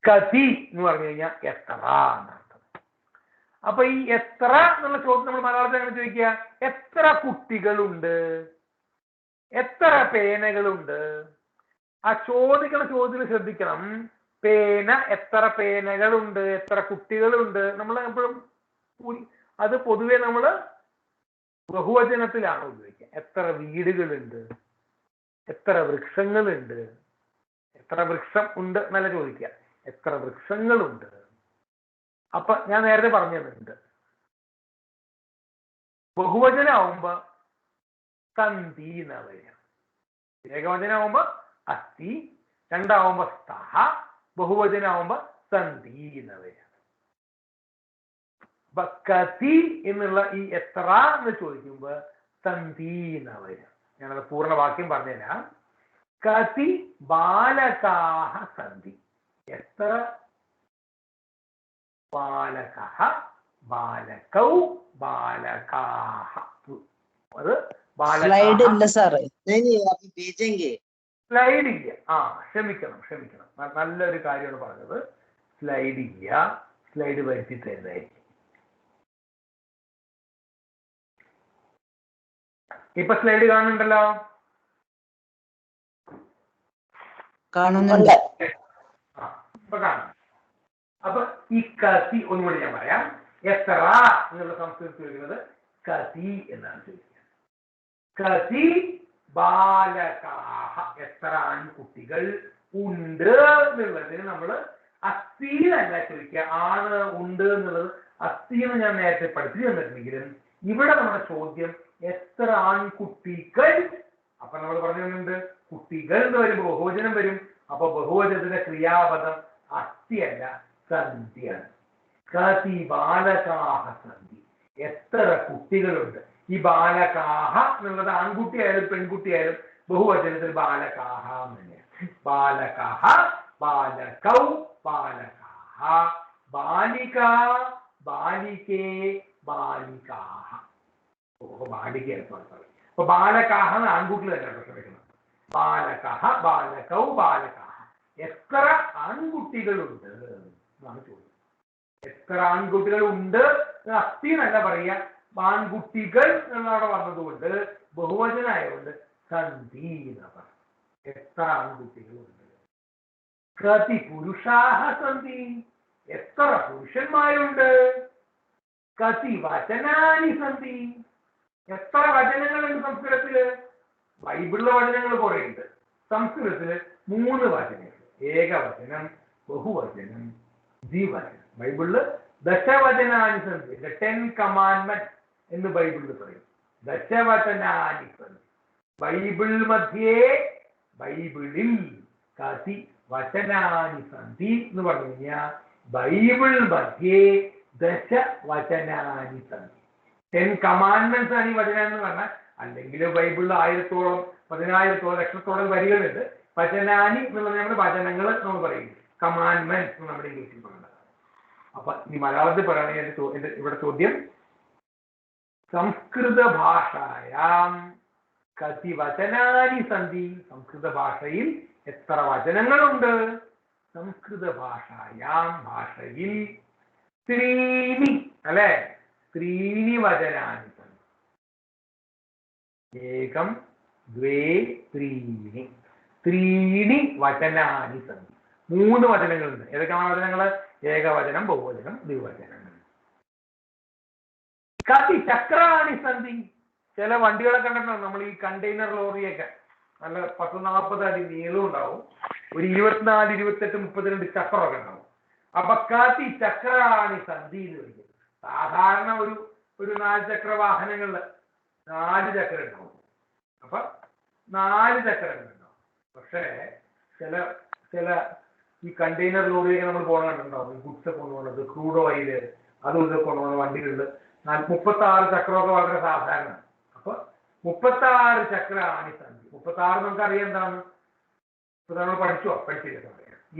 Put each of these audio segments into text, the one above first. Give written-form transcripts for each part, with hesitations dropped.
കതി എന്ന് പറഞ്ഞു കഴിഞ്ഞാൽ എത്ര എന്നർത്ഥം. അപ്പൊ ഈ എത്ര എന്നുള്ള ചോദ്യം നമ്മൾ മലയാളത്തിൽ അങ്ങനെ ചോദിക്കുക, എത്ര കുട്ടികളുണ്ട്, എത്ര പേനകളുണ്ട്. ആ ചോദിക്കുന്ന ചോദ്യത്തിൽ ശ്രദ്ധിക്കണം. പേന, എത്ര പേനകളുണ്ട്, എത്ര കുട്ടികളുണ്ട്. നമ്മൾ എപ്പോഴും അത് പൊതുവെ നമ്മൾ ബഹുവചനത്തിലാണ് ഉപയോഗിക്കുക. എത്ര വീടുകളുണ്ട്, എത്ര വൃക്ഷങ്ങളുണ്ട്, എത്ര വൃക്ഷം ഉണ്ട് എന്നല്ല ചോദിക്കുക, എത്ര വൃക്ഷങ്ങളുണ്ട്. അപ്പൊ ഞാൻ നേരത്തെ പറഞ്ഞിട്ടുണ്ട്, ബഹുവചനാവുമ്പോ സന്ധി എന്ന് വരിക. ഏകവചനാവുമ്പോ അസ്തി, രണ്ടാവുമ്പോ സ്തഹ, ബഹുവചനാവുമ്പോ സന്ധി എന്ന് വരിക. അപ്പൊ കതി എന്നുള്ള ഈ എത്ര എന്ന് ചോദിക്കുമ്പോ സന്ധി എന്ന് വരിക. ഞാനത് പൂർണ്ണ വാക്യം പറഞ്ഞുതരാം. കതി ബാലകാഹ സന്ധി. എത്ര ബാലകഃ, ബാലകൗ, ബാലകാഹ. അത് സ്ലൈഡ് ഇല്ല സാറേ. സ്ലൈഡ് ഇല്ല. ക്ഷമിക്കണം. നല്ലൊരു കാര്യമാണ് പറഞ്ഞത്. സ്ലൈഡ് ഇല്ല. സ്ലൈഡ് വരുത്തി തരുന്നതായിരിക്കും. ഇപ്പൊ സ്ലൈഡ് കാണുന്നുണ്ടല്ലോ. കാണുന്നുണ്ട്. ഇപ്പൊ കാണാം. അപ്പൊ ഈ കതി ഒന്നുകൂടി ഞാൻ പറയാം. എത്ര എന്നുള്ള സംസ്കൃതത്തിൽ ചോദിക്കുന്നത് കതി എന്നാണ് ചോദിക്കുന്നത്. കതി ബാലകാഹ, എത്ര ആൺകുട്ടികൾ ഉണ്ട് എന്നുള്ളതിന് നമ്മൾ അസ്ഥി എന്നല്ല ചോദിക്കുക. ആണ് ഉണ്ട് എന്നുള്ളത് അസ്ഥി എന്ന് ഞാൻ നേരത്തെ പഠിപ്പിച്ചു തന്നിട്ടുണ്ടെങ്കിലും ഇവിടെ നമ്മുടെ ചോദ്യം എത്ര ആൺകുട്ടികൾ. അപ്പൊ നമ്മൾ പറഞ്ഞിട്ടുണ്ട് കുട്ടികൾ എന്ന് വരുമ്പോൾ ബഹുവചനം വരും. അപ്പൊ ബഹുവചനത്തിന്റെ ക്രിയാപദം അസ്ഥിയല്ല, സന്ധിയാണ്. കതി ബാലകാഹ സന്ധി. എത്ര കുട്ടികളുണ്ട്. ഈ ബാലകാഹ എന്നുള്ളത് ആൺകുട്ടിയായാലും പെൺകുട്ടിയായാലും ബഹുവചനത്തിൽ ബാലകാഹ തന്നെയാണ്. ബാലകഃ, ബാലകൗ, ബാലകാഹ, ബാലിക, ബാലികേ, ബാലികാഹ. ബാലികയാണ്. അപ്പൊ ബാലകാഹ ആൺകുട്ടികൾ തന്നെയാണ് ശ്രമിക്കുന്നത്. ബാലകഃ, ബാലകൗ, ബാലകാഹ. എത്ര ആൺകുട്ടികളുണ്ട് എന്നാണ് ചോദ്യം. എത്ര ആൺകുട്ടികൾ ഉണ്ട് അസ്ഥി എന്നല്ല പറയുക. ആൺകുട്ടികൾ എന്നവിടെ വന്നതുകൊണ്ട് ബഹുവചനായതുകൊണ്ട് സന്ധി എന്നാ പറയുക. എത്ര ആൺകുട്ടികളുണ്ട്. കതി പുരുഷാഹ സന്ധി. എത്ര പുരുഷന്മാരുണ്ട്. കതി വചനാനി സന്ധി. എത്ര വചനങ്ങളുണ്ട് സംസ്കൃതത്തില്. ബൈബിളിലെ വചനങ്ങൾ കുറെ ഉണ്ട്. സംസ്കൃതത്തില് 3 വചനങ്ങൾ. ഏകവചനം, ബഹുവചനം, ദ്വിവചനം. ബൈബിളില് ദശവചനാനി സന്ധി. 10 കമാൻഡ്മെന്റ് എന്ന് ബൈബിളിൽ പറയും. ദശവചനാനി സന്ധി. ബൈബിളിൽ കതി വചനാനി സന്ധി എന്ന് പറഞ്ഞു കഴിഞ്ഞാൽ ബൈബിൾ മധ്യേ ദശവചനാനി സന്ധി. 10 കമാൻഡ്മെന്റ്സ് ആണ് ഈ വചനം എന്ന് പറഞ്ഞാൽ. അല്ലെങ്കിൽ ബൈബിളിൽ 1000-ഓളം 10,000-ഓളം ലക്ഷത്തോളം വരികളുണ്ട്. വചനാനി എന്നുള്ളത് നമ്മുടെ വചനങ്ങൾ നമ്മൾ പറയും. കമാൻഡ്മെന്റ്സ് നമ്മുടെ ഇംഗ്ലീഷിൽ പറയുന്നത്. അപ്പൊ ഈ മലയാളത്തിൽ പറയുകയാണെങ്കിൽ ഇവിടെ ചോദ്യം സംസ്കൃത ഭാഷായാം കതി വചനാനി സന്ധി. സംസ്കൃത ഭാഷയിൽ എത്ര വചനങ്ങളുണ്ട്. സംസ്കൃത ഭാഷായാം, ഭാഷയിൽ ത്രീണി, അല്ലെ, ത്രീണി വചനാനി സന്ധി. ഏകം, ദ്വേ, ത്രീണി. ത്രീണി വചനാനി സന്ധി. 3 വചനങ്ങളുണ്ട്. ഏതൊക്കെയാണ് വചനങ്ങള്? ഏകവചനം, ബഹുവചനം, ദ്വിവചനം. കതി ചക്രാണി സന്ധി. ചില വണ്ടികളെ കണ്ടിട്ടുണ്ടോ നമ്മൾ? ഈ കണ്ടെയ്നർ ലോറിയൊക്കെ നല്ല 10-40 അടി നീളവും ഉണ്ടാവും. ഒരു 24, 28, 32 ചക്രമൊക്കെ ഉണ്ടാവും. അപ്പൊ കതി ചക്രാണി സന്ധി എന്ന് വിളിക്കും. സാധാരണ ഒരു 4 ചക്ര വാഹനങ്ങളില് 4 ചക്രം ഉണ്ടാവും. അപ്പൊ 4 ചക്രങ്ങൾ ഉണ്ടാവും. പക്ഷേ ചില ഈ കണ്ടെയ്നർ ലോറിയൊക്കെ നമ്മൾ പോകണ കണ്ടിട്ടുണ്ടാവും. ഗുഡ്സ് കൊണ്ടുപോകുന്നത്, ക്രൂഡ് ഓയില്, അതും ഇതൊക്കെ കൊണ്ടുപോകുന്ന വണ്ടികളിൽ 36 ചക്രമൊക്കെ വളരെ സാധാരണ. അപ്പൊ 36 ചക്രാണി സന്ധി. 36 നമുക്കറിയാം എന്താണ്. ഇപ്പൊ നമ്മൾ പഠിച്ചില്ല.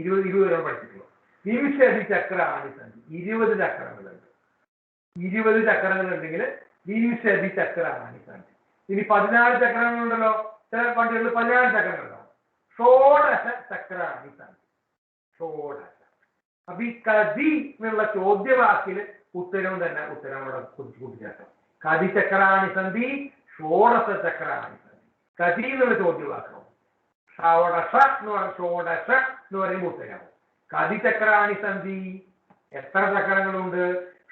20 വരെ പഠിച്ചിട്ടുള്ളൂ. വിംശതി ചക്രാണി സന്ധി. 20 ചക്രങ്ങളുണ്ട്. 20 ചക്രങ്ങളുണ്ടെങ്കിൽ വിംശതി ചക്രാണി സന്ധി. ഇനി 14 ചക്രങ്ങളുണ്ടല്ലോ. ചില വണ്ടികളിൽ 14 ചക്രങ്ങളുണ്ടാവും. ഷോഡശ ചക്രാണി സന്ധി. ഷോഡശ. അപ്പൊ ഈ കതി എന്നുള്ള ചോദ്യവാക്കില് ഉത്തരവും തന്നെ ഉത്തരം അവിടെ കൂട്ടിച്ചേർക്കാം. കതി ചക്രാണി സന്ധി ഷോഡശ ചക്രാണി സന്ധി. കതി എന്നുള്ള ചോദ്യവാക്കണം. ഷോഡശ എന്ന് പറഞ്ഞ ഷോഡശ എന്ന് പറയുമ്പോൾ ഉത്തരവും. കതി ചക്രാണി സന്ധി എത്ര ചക്രങ്ങളുണ്ട്?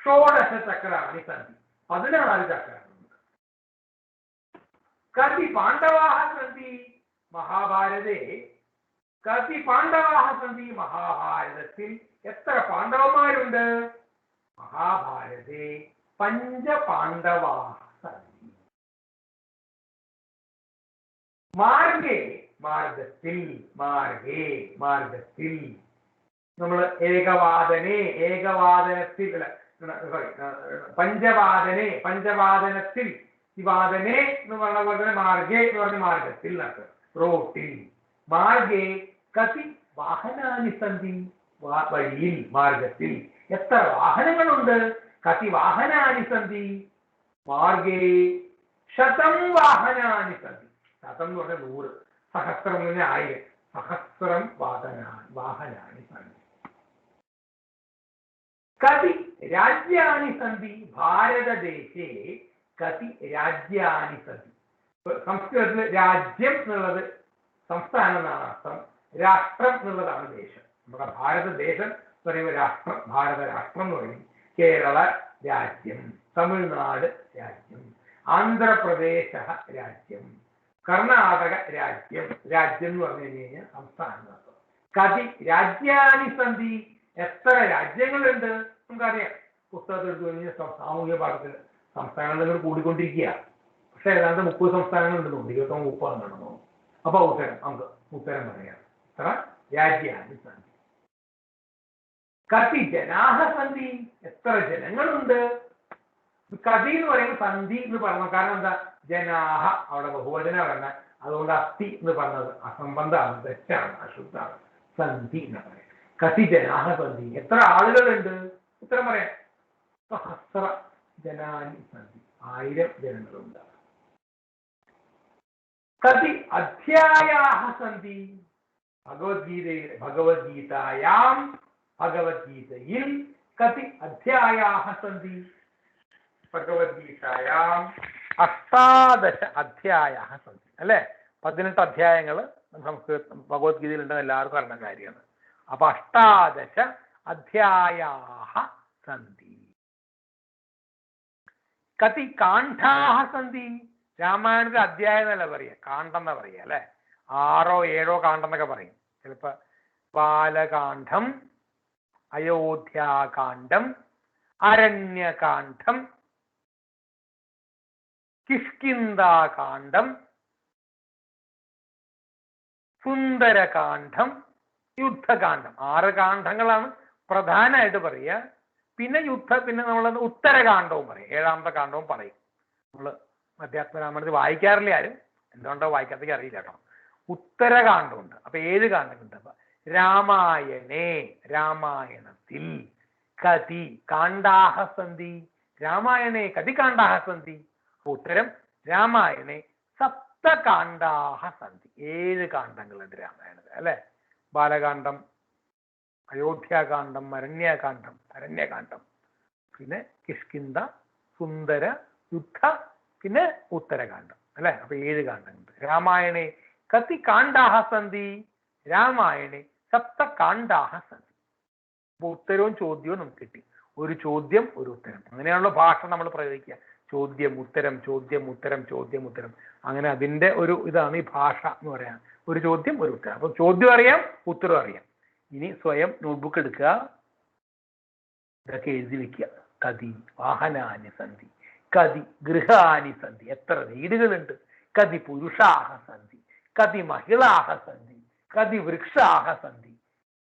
ഷോഡശ ചക്രാണി സന്ധി 14 ചക്രങ്ങളുണ്ട്. കതി പാണ്ഡവാഹ സന്ധി മഹാഭാരതേ. കതി പാണ്ഡവാഹ സന്ധി മഹാഭാരതത്തിൽ എത്ര പാണ്ഡവന്മാരുണ്ട്? മഹാഭാരതേ പഞ്ചപാണ്ഡവാഹ സന്ധി. മാർഗേ മാർഗത്തിൽ. മാർഗേ മാർഗത്തിൽ. നമ്മൾ ഏകവാദനത്തിൽ പഞ്ചവാദനെ പഞ്ചവാദനത്തിൽ വാദനെ എന്ന് പറഞ്ഞ പോലെ തന്നെ മാർഗേ എന്ന് പറഞ്ഞ മാർഗത്തിൽ റോട്ടിൽ. മാർഗേ കതി വാഹനാനി സന്ധി. വഴിയിൽ മാർഗത്തിൽ എത്ര വാഹനങ്ങളുണ്ട്? കതി വാഹനാനി സന്ധി. മാർഗേ ശതം വാഹനാനി സന്ധി. ശതം എന്ന് പറഞ്ഞാൽ 100, സഹസ്രം എന്ന് പറഞ്ഞാൽ 1000. സഹസ്രം വാഹനാനി സന്ധി. കതി രാജ്യാനി സന്ധി ഭാരതദേശേ. കതി രാജ്യാനി സന്ധി. സംസ്കൃതത്തിൽ രാജ്യം എന്നുള്ളത് സംസ്ഥാനം എന്നാണ് അർത്ഥം. രാഷ്ട്രം എന്നുള്ളതാണ് ദേശം. നമ്മുടെ ഭാരതദേശം എന്ന് പറയുമ്പോൾ രാഷ്ട്രം, ഭാരത രാഷ്ട്രം എന്ന് പറയും. കേരള രാജ്യം, തമിഴ്നാട് രാജ്യം, ആന്ധ്രാപ്രദേശ രാജ്യം, കർണാടക രാജ്യം. രാജ്യം എന്ന് പറഞ്ഞു കഴിഞ്ഞാൽ സംസ്ഥാനം. കതി രാജ്യാനി സന്ധി. എത്ര രാജ്യങ്ങളുണ്ട്? നമുക്കറിയാം, പുസ്തകത്തിൽ എടുത്തു കഴിഞ്ഞാൽ സാമൂഹിക പാഠത്തിൽ സംസ്ഥാനങ്ങൾ കൂടിക്കൊണ്ടിരിക്കുക. പക്ഷെ ഏതാണ്ട് 30 സംസ്ഥാനങ്ങളുണ്ടെന്ന് തോന്നുന്നു, 29-30 നടന്നു. അപ്പൊ നമുക്ക് ഉത്തരം പറയാം. എത്ര രാജ്യാനി സന്ധി. കതി ജനാഹ സന്ധി. എത്ര ജനങ്ങളുണ്ട്? കതി എന്ന് പറയുമ്പോൾ സന്ധി എന്ന് പറഞ്ഞു. കാരണം എന്താ? ജനാഹ അവിടെ ബഹുവചന പറഞ്ഞ, അതുകൊണ്ട് അസ്ഥി എന്ന് പറഞ്ഞത് അസംബന്ധമാണ്, തെറ്റാണ്, അശുദ്ധാണ്. സന്ധി എന്ന് പറയാം. കതി ജനാഹ സന്ധി. എത്ര ആളുകളുണ്ട്? ഉത്തരം പറയാം. സഹസ്ര ജനാനി സന്ധി. 1000 ജനങ്ങളുണ്ട്. കതി അധ്യായാഹ സന്ധി. ഭഗവത്ഗീതയിൽ കതി അധ്യായാഹ സന്ധി. ഭഗവത്ഗീതയാം 18 അധ്യായാഹ സന്ധി. അല്ലെ, 18 അധ്യായങ്ങൾ സംസ്കൃത ഭഗവത്ഗീതയിൽ ഉണ്ടെന്ന് എല്ലാവർക്കും അറിയുന്ന കാര്യമാണ്. അപ്പൊ 18 അധ്യായാഹ സന്ധി. കതി കാണ്ഡാഹ സന്ധി. രാമായണത്തിൽ അധ്യായം എന്നല്ല പറയാ, കാണ്ഡം എന്നാ പറയാ. അല്ലെ, 6 7 കാണ്ഡം എന്നൊക്കെ പറയും. ചിലപ്പോ ബാലകാന്ഡം, അയോധ്യാകാന്ഡം, അരണ്യകാന്ഡം, കിഷ്കിന്ധാകാന്ഡം, സുന്ദരകാന്ഡം, യുദ്ധകാന്ഡം. 6 കാണ്ഡങ്ങളാണ് പ്രധാനമായിട്ട് പറയുക. പിന്നെ പിന്നെ നമ്മൾ ഉത്തരകാണ്ഡവും പറയും, 7ാമത്തെ കാണ്ഡവും പറയും. നമ്മൾ അധ്യാത്മരാമായണത്തിൽ വായിക്കാറില്ല ആരും, എന്തുകൊണ്ടോ വായിക്കാത്തേക്ക് അറിയില്ല കേട്ടോ. ഉത്തരകാണ്ഡമുണ്ട്. അപ്പൊ 7 കാണ്ഡങ്ങളുണ്ട്. അപ്പൊ രാമായണേ, രാമായണത്തിൽ കതി കാണ്ഡാഹ സന്ധി. രാമായണേ കതി കാണ്ഡാഹ സന്ധി. ഉത്തരം രാമായണേ സപ്തകാണ്ഡാഹ സന്ധി. 7 കാണ്ഡങ്ങളുണ്ട് രാമായണത്തിൽ. അല്ലെ, ബാലകാന്ഡം, അയോധ്യാകാന്ഡം, അരണ്യകാന്ഡം, പിന്നെ കിഷ്കിന്ധ, സുന്ദര, യുദ്ധ, പിന്നെ ഉത്തരകാന്ഡം. അല്ലെ, അപ്പൊ 7 കാണ്ഡങ്ങളുണ്ട്. രാമായണേ കതി കാണ്ഡാഹ സന്ധി. രാമായണേ സപ്തകാണ്ഡാഹ സന്ധി. അപ്പൊ ഉത്തരവും ചോദ്യവും നമുക്ക് കിട്ടി. ഒരു ചോദ്യം ഒരു ഉത്തരം, അങ്ങനെയാണല്ലോ ഭാഷ നമ്മൾ പ്രയോഗിക്കുക. ചോദ്യം ഉത്തരം, ചോദ്യം ഉത്തരം, ചോദ്യം ഉത്തരം. അങ്ങനെ അതിന്റെ ഒരു ഇതാണ് ഈ ഭാഷ എന്ന് പറയാൻ. ഒരു ചോദ്യം ഒരു ഉത്തരം. അപ്പൊ ചോദ്യം അറിയാം, ഉത്തരം അറിയാം. ഇനി സ്വയം നോട്ട്ബുക്ക് എടുക്കുക, ഇതൊക്കെ എഴുതി വെക്കുക. കതി വാഹനാനി സന്ധി. കതി ഗൃഹാനി സന്ധി. എത്ര വീടുകളുണ്ട്? കതി പുരുഷാഹ സന്ധി. കതി മഹിളാഹ സന്ധി. കതി വൃക്ഷാഹ സന്ധി.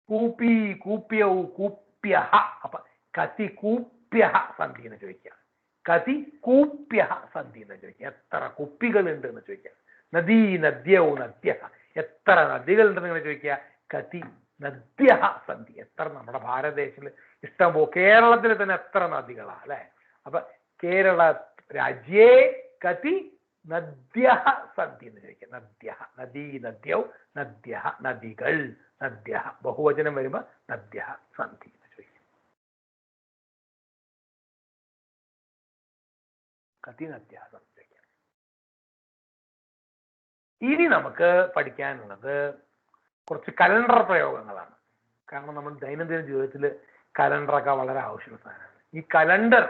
കൂപ്പി കൂപ്യൗ കൂപ്യഹ. അപ്പൊ കതി കൂപ്യഹ സന്ധി എന്ന് ചോദിക്കുക. കതി കൂപ്യഹ സന്ധി എന്ന് ചോദിക്കുക. എത്ര കുപ്പികളുണ്ട് എന്ന് ചോദിക്കുക. നദീ നദ്യൗ നദ്യ. എത്ര നദികളുണ്ടെന്ന് ഇങ്ങനെ ചോദിക്കുക. കതി നദ്യ സന്ധി. എത്ര നമ്മുടെ ഭാരതദേശത്തിൽ ഇഷ്ടംപോ, കേരളത്തിൽ തന്നെ എത്ര നദികളാ അല്ലെ. അപ്പൊ കേരള രാജ്യേ കതി നദ്യ സന്ധി എന്ന് ചോദിക്കുക. നദ്യ, നദീ നദ്യൗ നദ്യ, നദികൾ, നദ്യ ബഹുവചനം വരുമ്പോ നദ്യ സന്ധി. കതിനദ്യ സംസ്ഥയ്യ. ഇനി നമുക്ക് പഠിക്കാനുള്ളത് കുറച്ച് കലണ്ടർ പ്രയോഗങ്ങളാണ്. കാരണം നമ്മൾ ദൈനംദിന ജീവിതത്തിൽ കലണ്ടറൊക്കെ വളരെ ആവശ്യമുള്ള സാധനമാണ്. ഈ കലണ്ടർ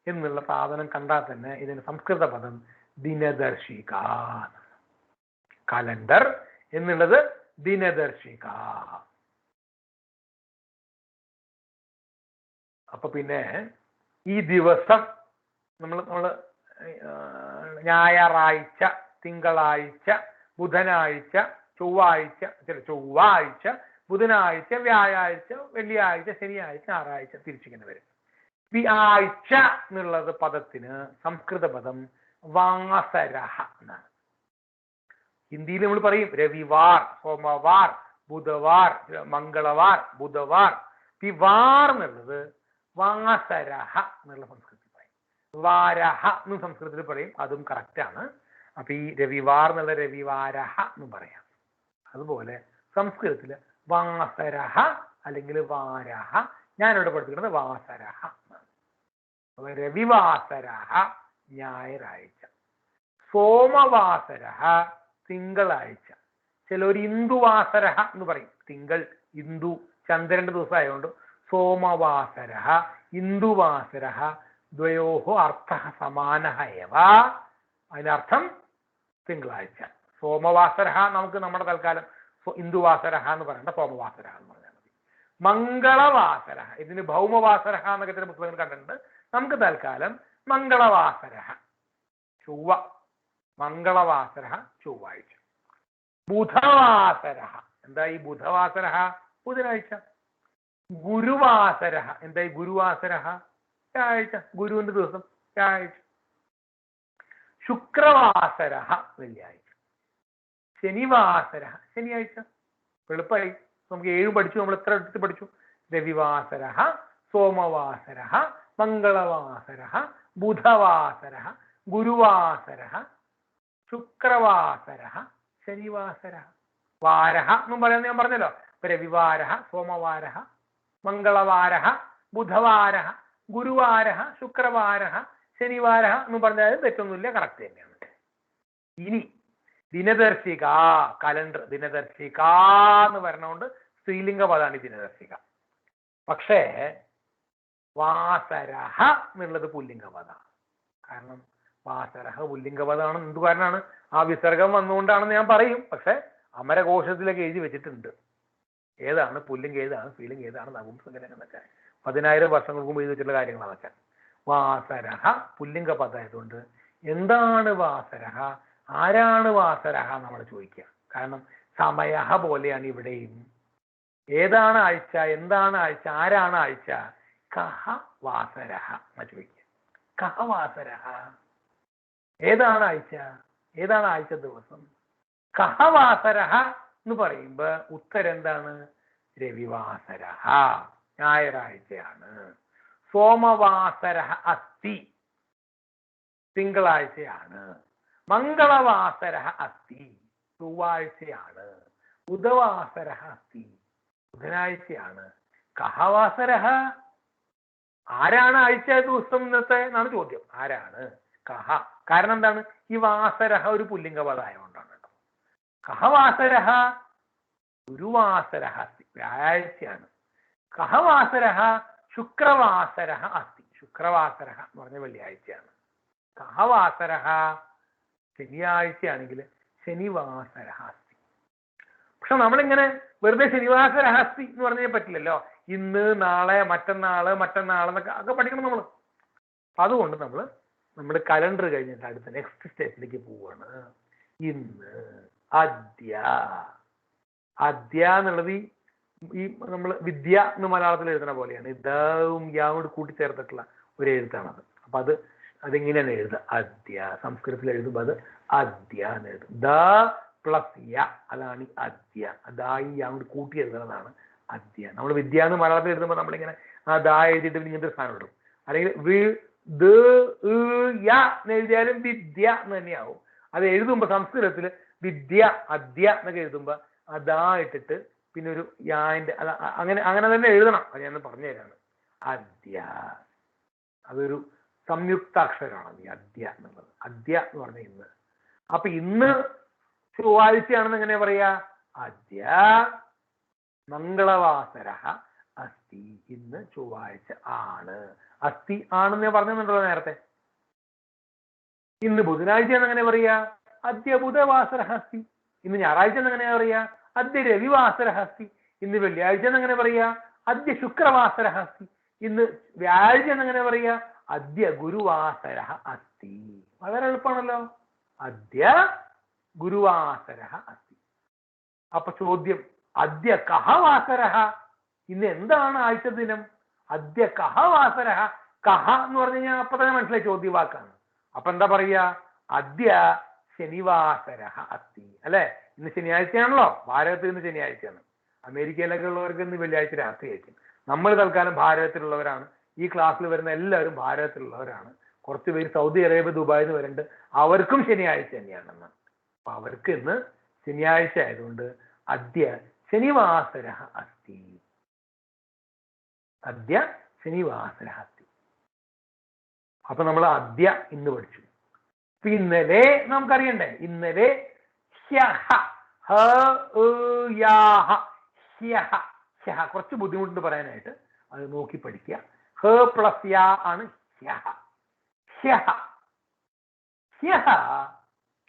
എന്നുള്ള സാധനം കണ്ടാൽ തന്നെ ഇതിന് സംസ്കൃത പദം ദിനദർശിക. കലണ്ടർ എന്നുള്ളത് ദിനദർശിക. അപ്പൊ പിന്നെ ഈ ദിവസം നമ്മൾ ഞായറാഴ്ച, തിങ്കളാഴ്ച, ബുധനാഴ്ച, ചൊവ്വാഴ്ച, ബുധനാഴ്ച, വ്യാഴാഴ്ച, വെള്ളിയാഴ്ച, ശനിയാഴ്ച, ഞായറാഴ്ച തിരിച്ചിങ്ങനെ വരും. ഈ ആഴ്ച എന്നുള്ളത് പദത്തിന് സംസ്കൃത പദം വാസരഹ എന്നാണ്. ഹിന്ദിയിൽ നമ്മൾ പറയും രവിവാർ, സോമവാർ, ബുധവാർ, മംഗളവാർ, ബുധവാർ. ഈ വാർ എന്നുള്ളത് വാസരഹ എന്നുള്ള സംസ്കൃതത്തിൽ പറയും. വാരഹ എന്ന് സംസ്കൃതത്തിൽ പറയും, അതും കറക്റ്റാണ്. അപ്പൊ ഈ രവിവാർ എന്നുള്ള രവിവാരഹ എന്ന് പറയാം. അതുപോലെ സംസ്കൃതത്തില് വാസരഹ അല്ലെങ്കിൽ വാരഹ, ഞാനിവിടെ പഠിപ്പിക്കുന്നത് വാസരഹ എന്നാണ്. അപ്പൊ രവിവാസരഹ ഞായറാഴ്ച, സോമവാസരഹ തിങ്കളാഴ്ച, ചിലർ ഇന്ദുവാസരഹ എന്ന് പറയും. തിങ്കൾ, ഇന്ദു, ചന്ദ്രന്റെ ദിവസം ആയതുകൊണ്ട് സോമവാസരഹ, ഇന്ദുവാസരഹ ദ്വയോഹോ അർത്ഥ സമാനഃ ഏവ. അതിനർത്ഥം തിങ്കളാഴ്ച. സോമവാസരഹ നമുക്ക് നമ്മുടെ തൽക്കാലം ഇന്ദുവാസരഹ എന്ന് പറയണ്ട, സോമവാസരഹ എന്ന് പറഞ്ഞാൽ മതി. മംഗളവാസരഹ, ഇതിന് ഭൗമവാസരഹ എന്നൊക്കെ ചില പുസ്തകങ്ങൾ കണ്ടിട്ടുണ്ട്. നമുക്ക് തൽക്കാലം മംഗളവാസരഹ ചൊവ്വ, മംഗളവാസരഹ ചൊവ്വാഴ്ച. ബുധവാസരഹ, എന്താ ഈ ബുധവാസരഹ? ബുധനാഴ്ച. ഗുരുവാസരഹ, എന്താ ഈ ഗുരുവാസരഹ? വ്യാഴാഴ്ച, ഗുരുവിന്റെ ദിവസം വ്യാഴാഴ്ച. ശുക്രവാസരഹ വെള്ളിയാഴ്ച. ശനിവാസരഹ ശനിയാഴ്ച. എളുപ്പമായി, നമുക്ക് 7 പഠിച്ചു. നമ്മൾ എത്ര എടുത്ത് പഠിച്ചു? രവിവാസരഹ, സോമവാസരഹ, മംഗളവാസരഹ, ബുധവാസരഹ, ഗുരുവാസരഹ, ശുക്രവാസരഹ, ശനിവാസരഹ. വാരഹ എന്നും പറയുന്നത് ഞാൻ പറഞ്ഞല്ലോ. രവിവാരഹ, സോമവാരഹ, മംഗളവാരഹ, ബുധവാരഹ, ഗുരുവാരഹ, ശുക്രവാരഹ, ശനിവാരഹ എന്ന് പറഞ്ഞാൽ തെറ്റൊന്നുമില്ല, കറക്റ്റ് തന്നെയാണ്. ഇനി ദിനദർശിക, കലണ്ടർ. ദിനദർശിക എന്ന് പറഞ്ഞുകൊണ്ട് സ്ത്രീലിംഗ പദമാണ് ദിനദർശിക. പക്ഷേ വാസരഹ എന്നുള്ളത് പുല്ലിംഗ പദമാണ്. കാരണം വാസരഹ പുല്ലിംഗ പദമാണ്. എന്ത് കാരണമാണ്? ആ വിസർഗം വന്നുകൊണ്ടാണെന്ന് ഞാൻ പറയും. പക്ഷെ അമരകോശത്തിലൊക്കെ എഴുതി വെച്ചിട്ടുണ്ട് ഏതാണ് പുല്ലിംഗം, ഏതാണ് സ്ത്രീലിംഗം, ഏതാണ് നപുംസകലിംഗം എന്നൊക്കെ. 10,000 വർഷങ്ങൾക്ക് മുമ്പ് എഴുതി വെച്ചിട്ടുള്ള കാര്യങ്ങൾ അതൊക്കെ. വാസരഹ പുല്ലിംഗ പദമായതുകൊണ്ട് എന്താണ് വാസരഹ, ആരാണ് വാസരഹ നമ്മൾ ചോദിക്കുക. കാരണം സമയഹ പോലെയാണ് ഇവിടെയും. ഏതാണ് ആഴ്ച, എന്താണ് ആഴ്ച, ആരാണ് ആഴ്ച? കഹ വാസരഹ എന്നാ ചോദിക്കുക. കഹ വാസരഹ, ഏതാണ് ആഴ്ച, ഏതാണ് ആഴ്ച ദിവസം? കഹ വാസരഹ എന്ന് പറയുമ്പോ ഉത്തരം എന്താണ്? രവിവാസരഹ, ഞായറാഴ്ചയാണ്. സോമവാസരഹ അസ്തി, തിങ്കളാഴ്ചയാണ്. മംഗളവാസരഹ അസ്തി, ചൊവ്വാഴ്ചയാണ്. ബുധവാസരഹ അസ്തി, ബുധനാഴ്ചയാണ്. കഹവാസരഹ, ആരാണ് ആഴ്ച ദിവസം ഇന്നത്തെ എന്നാണ് ചോദ്യം. ആരാണ്? കഹ. കാരണം എന്താണ്? ഈ വാസരഹ ഒരു പുല്ലിംഗ പദമായതുകൊണ്ടാണ് കേട്ടോ. കഹവാസരഹ ഗുരുവാസരഹ അസ്തി, വ്യാഴാഴ്ചയാണ്. കഹവാസരഹ ശുക്രവാസരഹ അസ്തി, ശുക്രവാസരഹ എന്ന് പറഞ്ഞ വെള്ളിയാഴ്ചയാണ്. കഹവാസരഹ ശനിയാഴ്ചയാണെങ്കിൽ ശനിവാസരഹ അസ്തി. പക്ഷെ നമ്മളിങ്ങനെ വെറുതെ ശനിവാസരഹ അസ്തി എന്ന് പറഞ്ഞാൽ പറ്റില്ലല്ലോ. ഇന്ന്, നാളെ, മറ്റന്നാള് എന്നൊക്കെ പഠിക്കണം നമ്മൾ. അതുകൊണ്ട് നമ്മൾ കലണ്ടർ കഴിഞ്ഞിട്ട് അടുത്ത നെക്സ്റ്റ് സ്റ്റേജിലേക്ക് പോവാണ്. ഇന്ന്, അദ്യ എന്നുള്ളത് ഈ നമ്മൾ വിദ്യ എന്ന് മലയാളത്തിൽ എഴുതുന്ന പോലെയാണ്. ഇതാവും യാവോട് കൂട്ടിച്ചേർത്തിട്ടുള്ള ഒരു എഴുത്താണത്. അപ്പൊ അതിങ്ങനെയാണ് എഴുതുക. അദ്യ സംസ്കൃതത്തിൽ എഴുതുമ്പോൾ അത് അദ്യ എന്ന് എഴുതും. ദ പ്ലസ് യ, അതാണ് ഈ അദ്യ. അതായി യാവോട് കൂട്ടി എഴുതുന്നതാണ് അദ്യ. നമ്മൾ വിദ്യ എന്ന് മലയാളത്തിൽ എഴുതുമ്പോൾ നമ്മളിങ്ങനെ ആ ദാ എഴുതിയിട്ട് ഇങ്ങനത്തെ സ്ഥാനം ഇടും. അല്ലെങ്കിൽ എന്ന് എഴുതിയാലും വിദ്യ എന്ന് തന്നെയാവും. അത് എഴുതുമ്പോൾ സംസ്കൃതത്തിൽ വിദ്യ, അദ്യ എന്നൊക്കെ എഴുതുമ്പോൾ അതാ ഇട്ടിട്ട് പിന്നെ ഒരു യാന്റെ അങ്ങനെ തന്നെ എഴുതണം. അത് ഞാൻ പറഞ്ഞു തരാണ്. അദ്യ, അതൊരു സംയുക്താക്ഷരമാണ് ഈ അദ്യ എന്നുള്ളത്. അദ്യ എന്ന് പറഞ്ഞ ഇന്ന്. അപ്പൊ ഇന്ന് ചൊവ്വാഴ്ചയാണെന്ന് എങ്ങനെ പറയാ? അദ്യ മംഗളവാസര അസ്തി. ഇന്ന് ചൊവ്വാഴ്ച ആണ്. അസ്തി ആണെന്ന് ഞാൻ പറഞ്ഞിട്ടുണ്ടല്ലോ നേരത്തെ. ഇന്ന് ബുധനാഴ്ച എന്നെങ്ങനെ പറയാ? അദ്യ ബുധവാസര അസ്തി. ഇന്ന് ഞായറാഴ്ച എന്നെങ്ങനെ പറയാ? അദ്യ രവിവാസര അസ്തി. ഇന്ന് വെള്ളിയാഴ്ച എന്നെങ്ങനെ പറയാ? അദ്യ ശുക്രവാസര അസ്തി. ഇന്ന് വ്യാഴാഴ്ച എന്നെങ്ങനെ പറയാ? അദ്യ ഗുരുവാസര അസ്തി. വളരെ എളുപ്പമാണല്ലോ. അദ്യ ഗുരുവാസര അസ്തി. അപ്പൊ ചോദ്യം, അദ്യ കഹ വാസര? ഇന്ന് എന്താണ് ആഴ്ച ദിനം? അദ്യ കഹ വാസര. കഹ എന്ന് പറഞ്ഞു കഴിഞ്ഞാൽ അപ്പൊ തന്നെ മനസ്സിലായി ചോദ്യവാക്കാണ്. അപ്പൊ എന്താ പറയാ? അദ്യ ശനിവാസര അസ്തി. അല്ലെ? ഇന്ന് ശനിയാഴ്ചയാണല്ലോ. ഭാരതത്തിൽ ഇന്ന് ശനിയാഴ്ചയാണ്. അമേരിക്കയിലൊക്കെ ഉള്ളവർക്ക് ഇന്ന് വെള്ളിയാഴ്ച രാത്രിയായിരിക്കും. നമ്മൾ തൽക്കാലം ഭാരതത്തിലുള്ളവരാണ്. ഈ ക്ലാസ്സിൽ വരുന്ന എല്ലാവരും ഭാരതത്തിലുള്ളവരാണ്. കുറച്ച് പേര് സൗദി അറേബ്യ, ദുബായിൽ നിന്ന് വരുന്നുണ്ട്. അവർക്കും ശനിയാഴ്ച തന്നെയാണെന്ന്. അപ്പൊ അവർക്ക് ഇന്ന് ശനിയാഴ്ച ആയതുകൊണ്ട് അദ്യ ശനിവാസര അസ്തി. അദ്യ ശനിവാസര അസ്തി. അപ്പൊ നമ്മൾ അദ്യ ഇന്ന് പഠിച്ചു. ഇന്നലെ നമുക്കറിയണ്ടേ? ഇന്നലെ ഹ്യഹ, ഹ യാഹ, ഹ്യഹ. ഹ്യഹ കുറച്ച് ബുദ്ധിമുട്ടുണ്ട് പറയാനായിട്ട്. അത് നോക്കി പഠിക്കുക. ഹ പ്ലസ് യാ ആണ് ഹ്യഹ. ഹ്യഹ ഹ്യഹ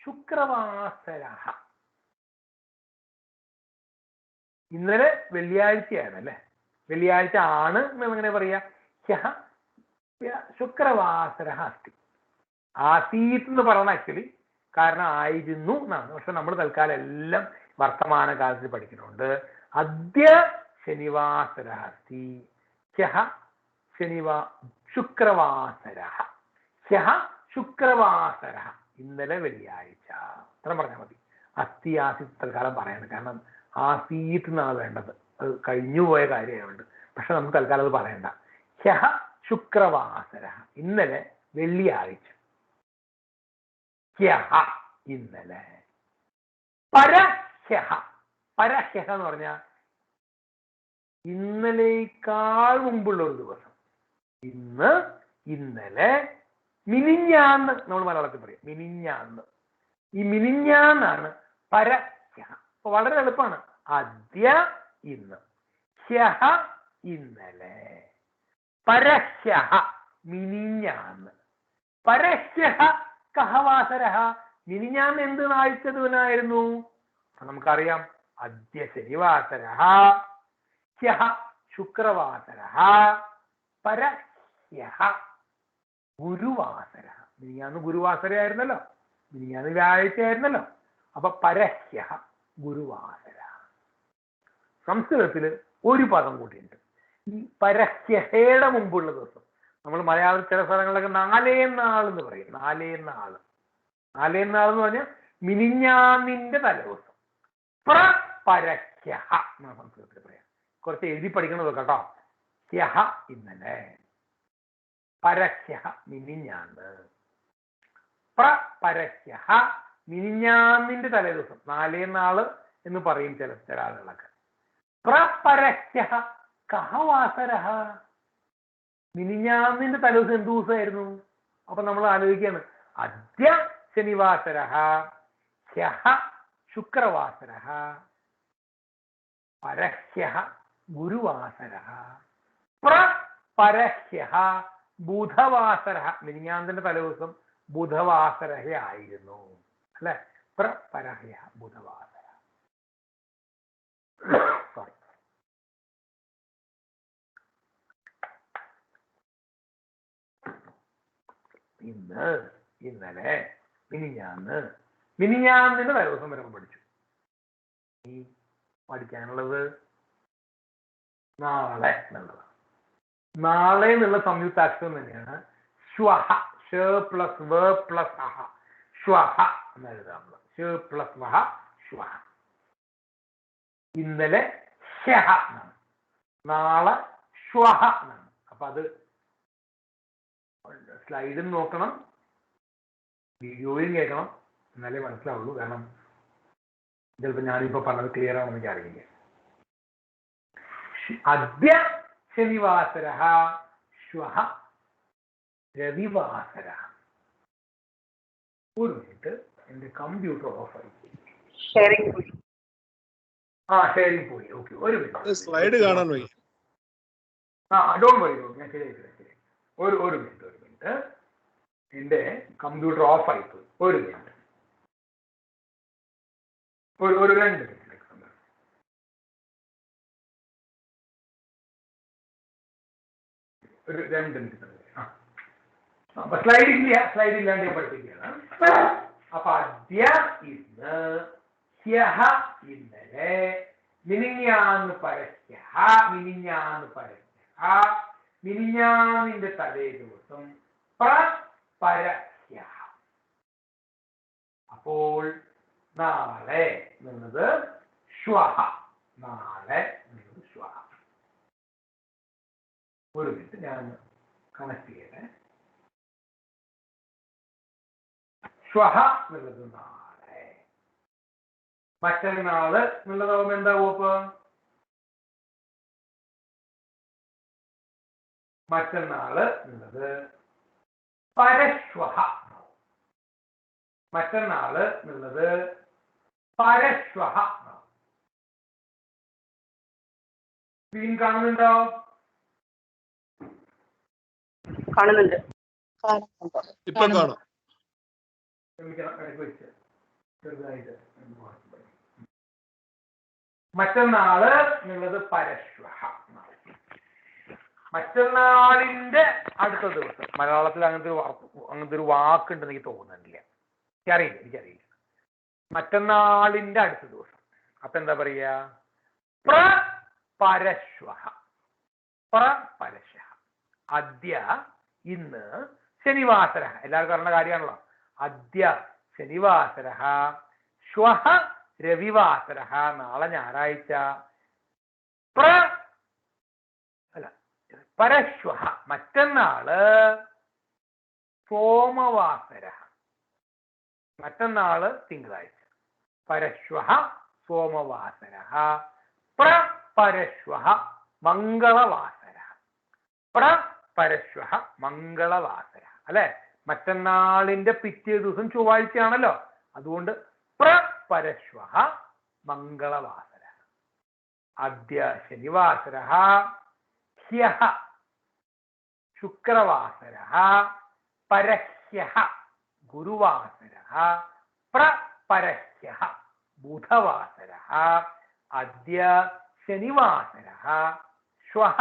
ശുക്രവാസര. ഇന്നലെ വെള്ളിയാഴ്ചയാണ് അല്ലെ? വെള്ളിയാഴ്ച ആണ് എന്നെങ്ങനെ പറയാ? ഹ്യഹ ശുക്രവാസര അസ്തി. ആസീത്ത് എന്ന് പറയണം ആക്ച്വലി. കാരണം ആയിരുന്നു എന്നാണ്. പക്ഷെ നമ്മൾ തൽക്കാലം എല്ലാം വർത്തമാന കാലത്തിൽ പഠിക്കുന്നുണ്ട്. അദ്യ ശനിവാസര അസ്തി. ഹ്യഹ ശുക്രവാസര. ഹ്യഹ ശുക്രവാസര. ഇന്നലെ വെള്ളിയാഴ്ച. അത്ര പറഞ്ഞാൽ മതി. അസ്തി ആസീത്ത് തൽക്കാലം പറയണം. കാരണം ആസീത്ത് എന്നാണ് വേണ്ടത്. അത് കഴിഞ്ഞുപോയ കാര്യമായുണ്ട്. പക്ഷെ നമുക്ക് തൽക്കാലം അത് പറയണ്ട. ഹ്യഹ ശുക്രവാസര. ഇന്നലെ വെള്ളിയാഴ്ച. ഹ്യഹ ഇന്നലെ. പരഹ്യഹ. പരഹ്യഹ എന്ന് പറഞ്ഞാൽ ഇന്നലേക്കാൾ മുമ്പുള്ള ഒരു ദിവസം. ഇന്ന്, ഇന്നലെ, മിനിഞ്ഞാന്ന് നമ്മൾ മലയാളത്തിൽ പറയും. മിനിഞ്ഞാന്ന്. ഈ മിനിഞ്ഞാന്നാണ് പരഹ്യഹ. അപ്പൊ വളരെ എളുപ്പമാണ്. അദ്യ ഇന്ന്, ഹ്യഹ ഇന്നലെ, പരഹ്യഹ മിനിഞ്ഞാന്ന്. പരഹ്യഹ കഹവാസര. മിനിഞ്ഞാന്ന് എന്ത് ആഴ്ച ദിവനായിരുന്നു? നമുക്കറിയാം. അദ്യ ശനിവാസര, ഹ്യഹ ശുക്രവാസര, പരഹ്യഹ ഗുരുവാസര. മിനിഞ്ഞാന്ന് ഗുരുവാസരയായിരുന്നല്ലോ. മിനിഞ്ഞാന്ന് വ്യാഴാഴ്ച ആയിരുന്നല്ലോ. അപ്പൊ പരഹ്യഹ ഗുരുവാസര. സംസ്കൃതത്തിൽ ഒരു പദം കൂടിയുണ്ട്. ഈ പരഹ്യഹയുടെ മുമ്പുള്ള ദിവസം. നമ്മൾ മലയാളം ചില സ്ഥലങ്ങളിലൊക്കെ നാലേന്നാൾ എന്ന് പറയും. നാലേന്നാൾ. നാലേന്നാൾ എന്ന് പറഞ്ഞാൽ മിനിഞ്ഞാന്നിന്റെ തലേദിവസം. പരഹ്യഹ എന്നാണ് സംസ്കൃതത്തിൽ പറയാം. കുറച്ച് എഴുതി പഠിക്കണത് കേട്ടോ. ഹ്യഹ ഇന്നലെ, പരഹ്യഹ മിനിഞ്ഞാന്ന്. പരഹ്യഹ മിനിഞ്ഞാന്നിന്റെ തലേദിവസം. നാലേന്നാള് എന്ന് പറയും ചില ആളുകളൊക്കെ. പരഹ്യഹ കഹവാസര. മിനിഞ്ഞാന്നിന്റെ തലേദിവസം എന്ത് ദിവസമായിരുന്നു? അപ്പൊ നമ്മൾ ആലോചിക്കുകയാണ്. അദ്യ ശനിവാസര, ഹ്യഹ ശുക്രവാസര, പരഹ്യഹ ഗുരുവാസര, പരഹ്യഹ ബുധവാസര. മിനിഞ്ഞാന്നിന്റെ തലേദിവസം ബുധവാസരയായിരുന്നു അല്ലെ? പരഹ്യഹ ബുധവാസര. സോറി. ഇന്ന്, ഇന്നലെ, മിനിഞ്ഞാന്ന്. മിനിഞ്ഞാന്നിന്റെ തലേദിവസം വരെ പഠിച്ചു. ഈ പഠിക്കാനുള്ളത് നാളെ എന്നുള്ളതാണ്. നാളെ എന്നുള്ള സംയുക്താക്ഷരം തന്നെയാണ് ശ്വഹ. ഷ പ്ലസ് വ പ്ലസ് അഹ. ശ്വഹ എന്ന് എഴുതാറുള്ളത്. ഷ പ്ലസ് വഹ ശ്വഹ. ഇന്നലെ ഹ്യഹ എന്നാണ്. നാളെ ശ്വഹ എന്നാണ്. അപ്പൊ അത് സ്ലൈഡും നോക്കണം, വീഡിയോയും കേൾക്കണം. എന്നാലേ മനസ്സിലാവുള്ളൂ. കാരണം ചിലപ്പോൾ ഞാനിപ്പോ പറഞ്ഞത് ക്ലിയർ ആണെന്ന് എനിക്ക് അറിയില്ല. അദ്യ ശനിവാസര, ശ്വഹ രവിവാസര. ഒരു മിനിറ്റ്, എന്റെ കമ്പ്യൂട്ടർ ഓഫായി. ഷെയറിംഗ് പോയി. ഷെയറിംഗ് പോയി. ഓക്കെ, ഒരു മിനിറ്റ്. സ്ലൈഡ് കാണാൻ പോയി. ഡോണ്ട് വറി, ഞാൻ ശരിയാക്കി. ഒരു മിനിറ്റ്, എന്റെ കമ്പ്യൂട്ടർ ഓഫായി പോയി. ഒരു മിനിറ്റ്, ഒരു 2 മിനിറ്റ്. ഒരു 2 മിനിറ്റ്. അപ്പൊ സ്ലൈഡ് ഇല്ലാണ്ട് ഞാൻ പഠിപ്പിക്കുകയാണ്. അപ്പൊ അദ്യ ഇന്ന്, ഹ്യഹ ഇന്നലെ, മിനിഞ്ഞാന്ന് പരസ്യഹ മിനിഞ്ഞാന്നിന്റെ തലേ ദിവസം, പരസ്യഹ. അപ്പോൾ നാളെ എന്നുള്ളത് ശ്വഹ. നാളെ എന്നുള്ളത് ശ്വഹ. ഒരു മിനിറ്റ്, ഞാൻ കണക്ട് ചെയ്യണേ. ശ്വഹ എന്നുള്ളത് നാളെ. മറ്റന്നാള് എന്നുള്ളതാവുമ്പോ എന്താവും? അപ്പൊ മറ്റന്നാള് എന്നുള്ളത് പരശ്വഹ. മറ്റന്നാള് എന്നുള്ളത് പരശ്വഹ. സ്ക്രീൻ കാണുന്നുണ്ടോ? കാണുന്നുണ്ട്. ഇപ്പൊ കാണാം. ചെറുതായിട്ട് മറ്റന്നാള് എന്നുള്ളത് പരശ്വഹ. മറ്റന്നാളിന്റെ അടുത്ത ദിവസം. മലയാളത്തിൽ അങ്ങനത്തെ ഒരു വാക്കുണ്ടെന്ന് എനിക്ക് തോന്നുന്നില്ല. എനിക്കറിയില്ല. മറ്റന്നാളിന്റെ അടുത്ത ദിവസം. അപ്പൊ എന്താ പറയാ? പരശ്വഹ. പരശ്വഹ. അദ്യ ഇന്ന്, ശനിവാസര. എല്ലാവർക്കും അറിയുന്ന കാര്യമാണല്ലോ. അദ്യ ശനിവാസര, ശ്വഹ രവിവാസര, നാളെ ഞായറാഴ്ച, പരശ്വഹ മറ്റന്നാള്, സോമവാസര. മറ്റന്നാള് തിങ്കളാഴ്ച. പരശ്വഹ സോമവാസര, പരശ്വഹ മംഗളവാസര. പരശ്വഹ മംഗളവാസര അല്ലെ? മറ്റന്നാളിന്റെ പിറ്റേ ദിവസം ചൊവ്വാഴ്ചയാണല്ലോ. അതുകൊണ്ട് പരശ്വഹ മംഗളവാസര. അദ്യ ശനിവാസര, ഹ്യഹ ശുക്രവാസര, പരഹ്യഹ ഗുരുവാസര, പരഹ്യഹ ബുധവാസര. അദ്യ ശനിവാസര, ശ്വഹ